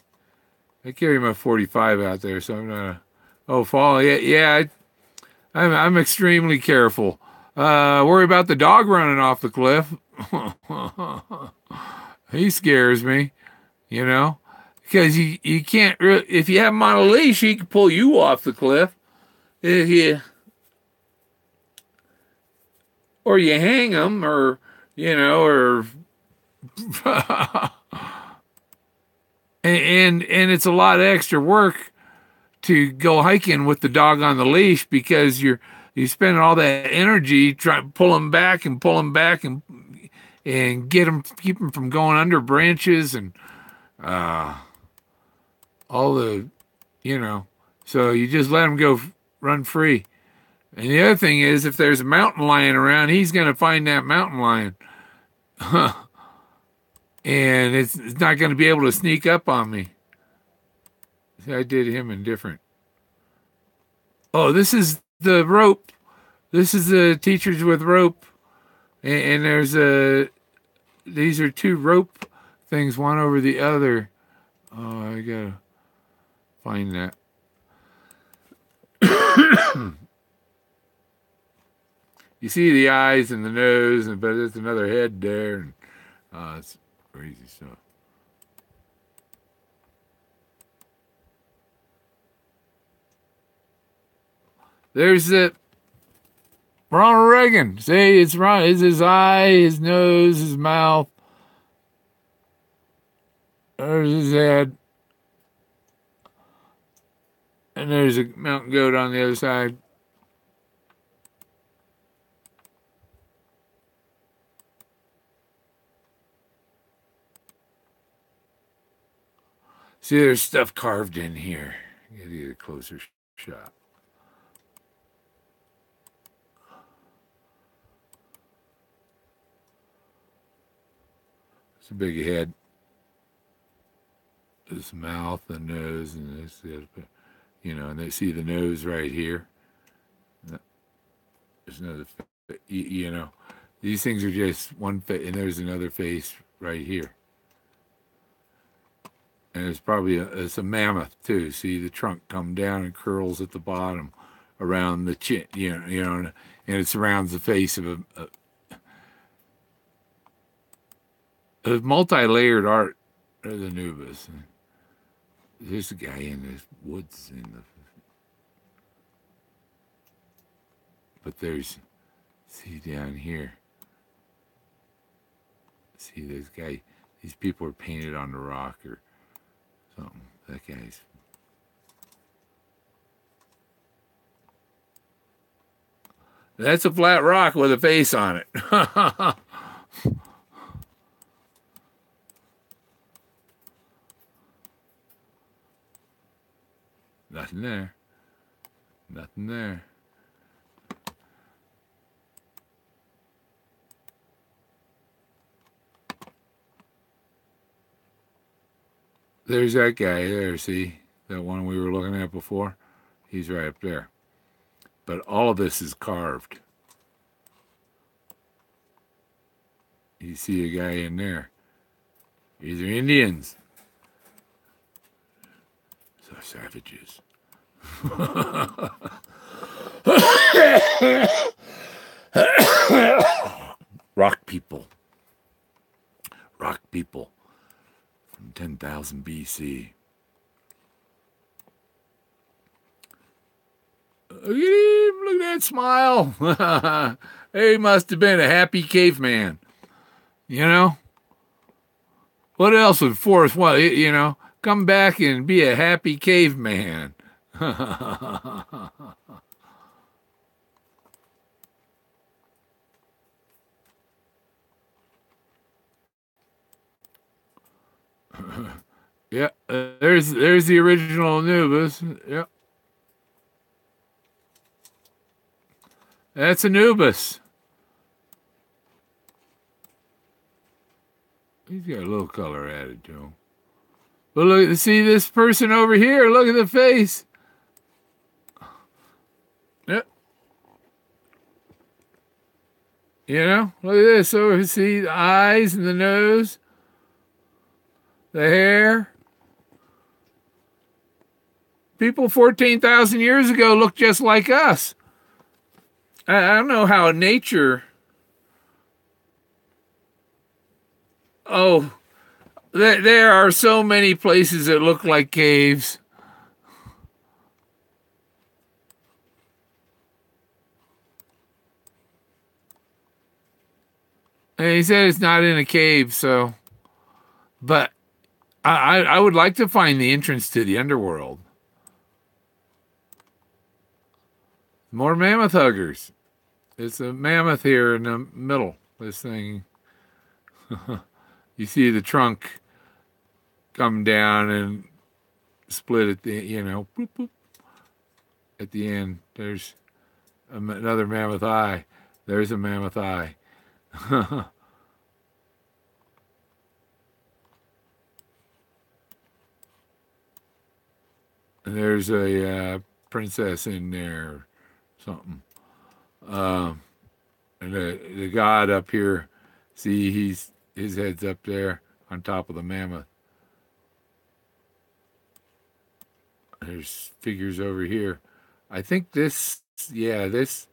45 out there, so I'm not. Fall. Yeah. I'm extremely careful. Worry about the dog running off the cliff. He scares me, you know, because you can't if you have him on a leash, he can pull you off the cliff. If you or you hang him, or or and it's a lot of extra work to go hiking with the dog on the leash, because you spend all that energy trying to pull him back and keep him from going under branches and all the, so you just let him go run free. And the other thing is, if there's a mountain lion around, he's going to find that mountain lion. And it's not going to be able to sneak up on me. See, I did him indifferent. Oh, this is the rope. This is the teachers with rope. And there's these are two rope things, one over the other. Oh, I gotta find that. You see the eyes and the nose, but there's another head there. And, it's crazy stuff. There's the Ronald Reagan. See, it's his eye, his nose, his mouth. There's his head. And there's a mountain goat on the other side. See, there's stuff carved in here. Get a closer shot. It's a big head. This mouth and nose, and this, you know, and they see the nose right here. There's another, you know, these things are just one face, and there's another face right here. And it's probably it's a mammoth too. See the trunk come down and curls at the bottom around the chin, you know, and it surrounds the face of a multi-layered art of the Anubis. There's a guy in the woods but there's, see down here, see this guy, these people are painted on the rock or something. That guy's, that's a flat rock with a face on it. Nothing there. Nothing there. There's that guy there, see? That one we were looking at before? He's right up there. But all of this is carved. You see a guy in there. These are Indians. So savages. Rock people. Rock people from 10,000 BC. Look at him. Look at that smile. He must have been a happy caveman. You know? What else would Forrest want? You know? Come back and be a happy caveman. Yeah, there's the original Anubis. Yep. That's Anubis. He's got a little color added to him. But look, see this person over here? Look at the face. Yep. You know, look at this. So see the eyes and the nose, the hair. People 14,000 years ago looked just like us. I don't know how nature... Oh, there are so many places that look like caves. And he said it's not in a cave, so... But I would like to find the entrance to the underworld. More mammoth huggers. It's a mammoth here in the middle, this thing. You see the trunk come down and split at the, you know, boop, boop. At the end, there's another mammoth eye. There's a mammoth eye. And there's a princess in there or something. And the god up here, see, his head's up there on top of the mammoth. There's figures over here. I think this, yeah, this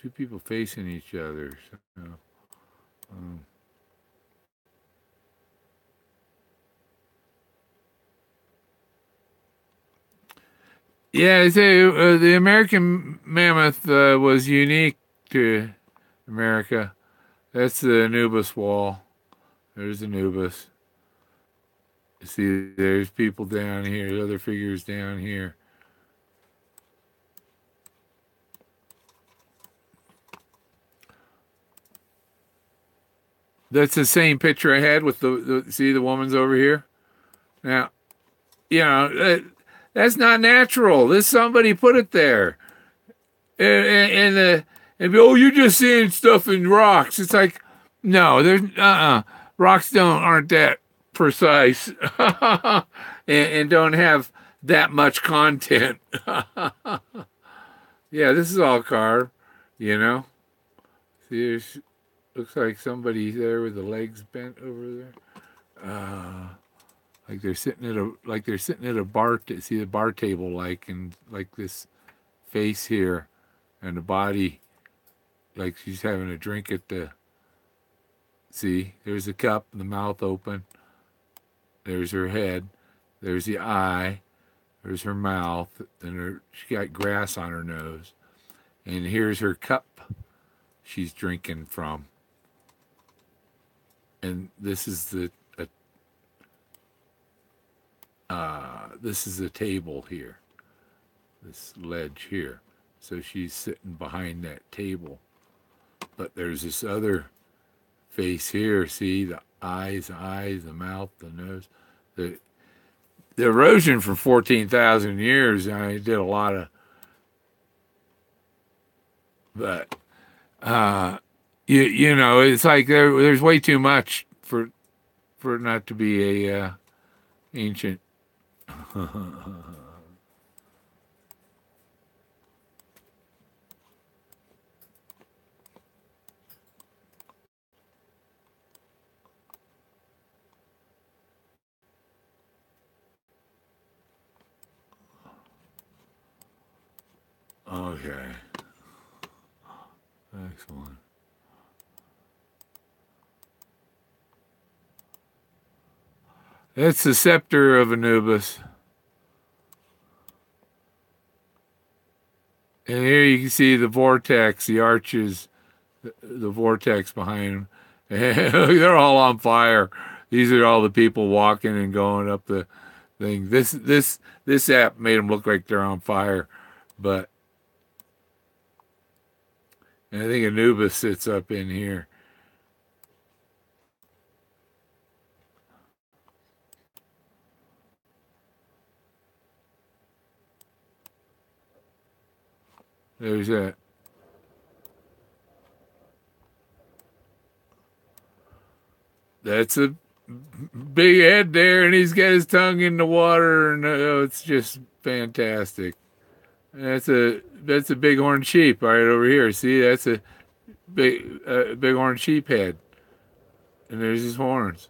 two people facing each other. So, yeah, the American mammoth was unique to America. That's the Anubis wall. There's Anubis. See, there's people down here, other figures down here. That's the same picture I had with see the woman's over here. Now, you know, that's not natural. This somebody put it there. And oh, you're just seeing stuff in rocks. It's like, no, there's rocks aren't that precise and don't have that much content. Yeah, this is all carved, you know. See, there's looks like somebody there with the legs bent over there. Like they're sitting at a bar. See the bar table, and like this face here, and the body, like she's having a drink at the. See, there's a cup, the mouth open. There's her head. There's the eye. There's her mouth, and she got grass on her nose. And here's her cup she's drinking from. And this is the table here, this ledge here. So she's sitting behind that table. But there's this other face here. See the eyes, the mouth, the nose. The erosion for 14,000 years. I did a lot of, but you know, it's like there's way too much for it not to be a ancient. Okay. Excellent. That's the scepter of Anubis. And here you can see the vortex, the arches, the vortex behind them. They're all on fire. These are all the people walking and going up the thing. This app made them look like they're on fire, but and I think Anubis sits up in here. There's that. That's a big head there, and he's got his tongue in the water, and it's just fantastic. That's a bighorn sheep right over here. See, that's a bighorn sheep head, and there's his horns.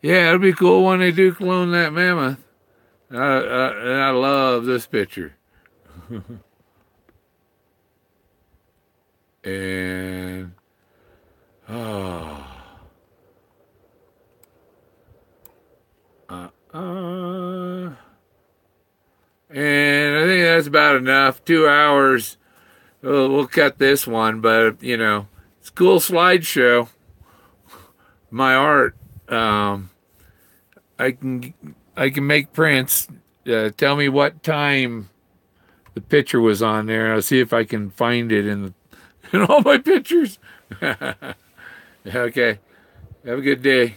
Yeah, it'll be cool when they do clone that mammoth. And I love this picture. And oh. And I think that's about enough. 2 hours. We'll cut this one, but you know, it's a cool slideshow. My art. I can make prints. Tell me what time the picture was on there. I'll see if I can find it in all my pictures. Okay. Have a good day.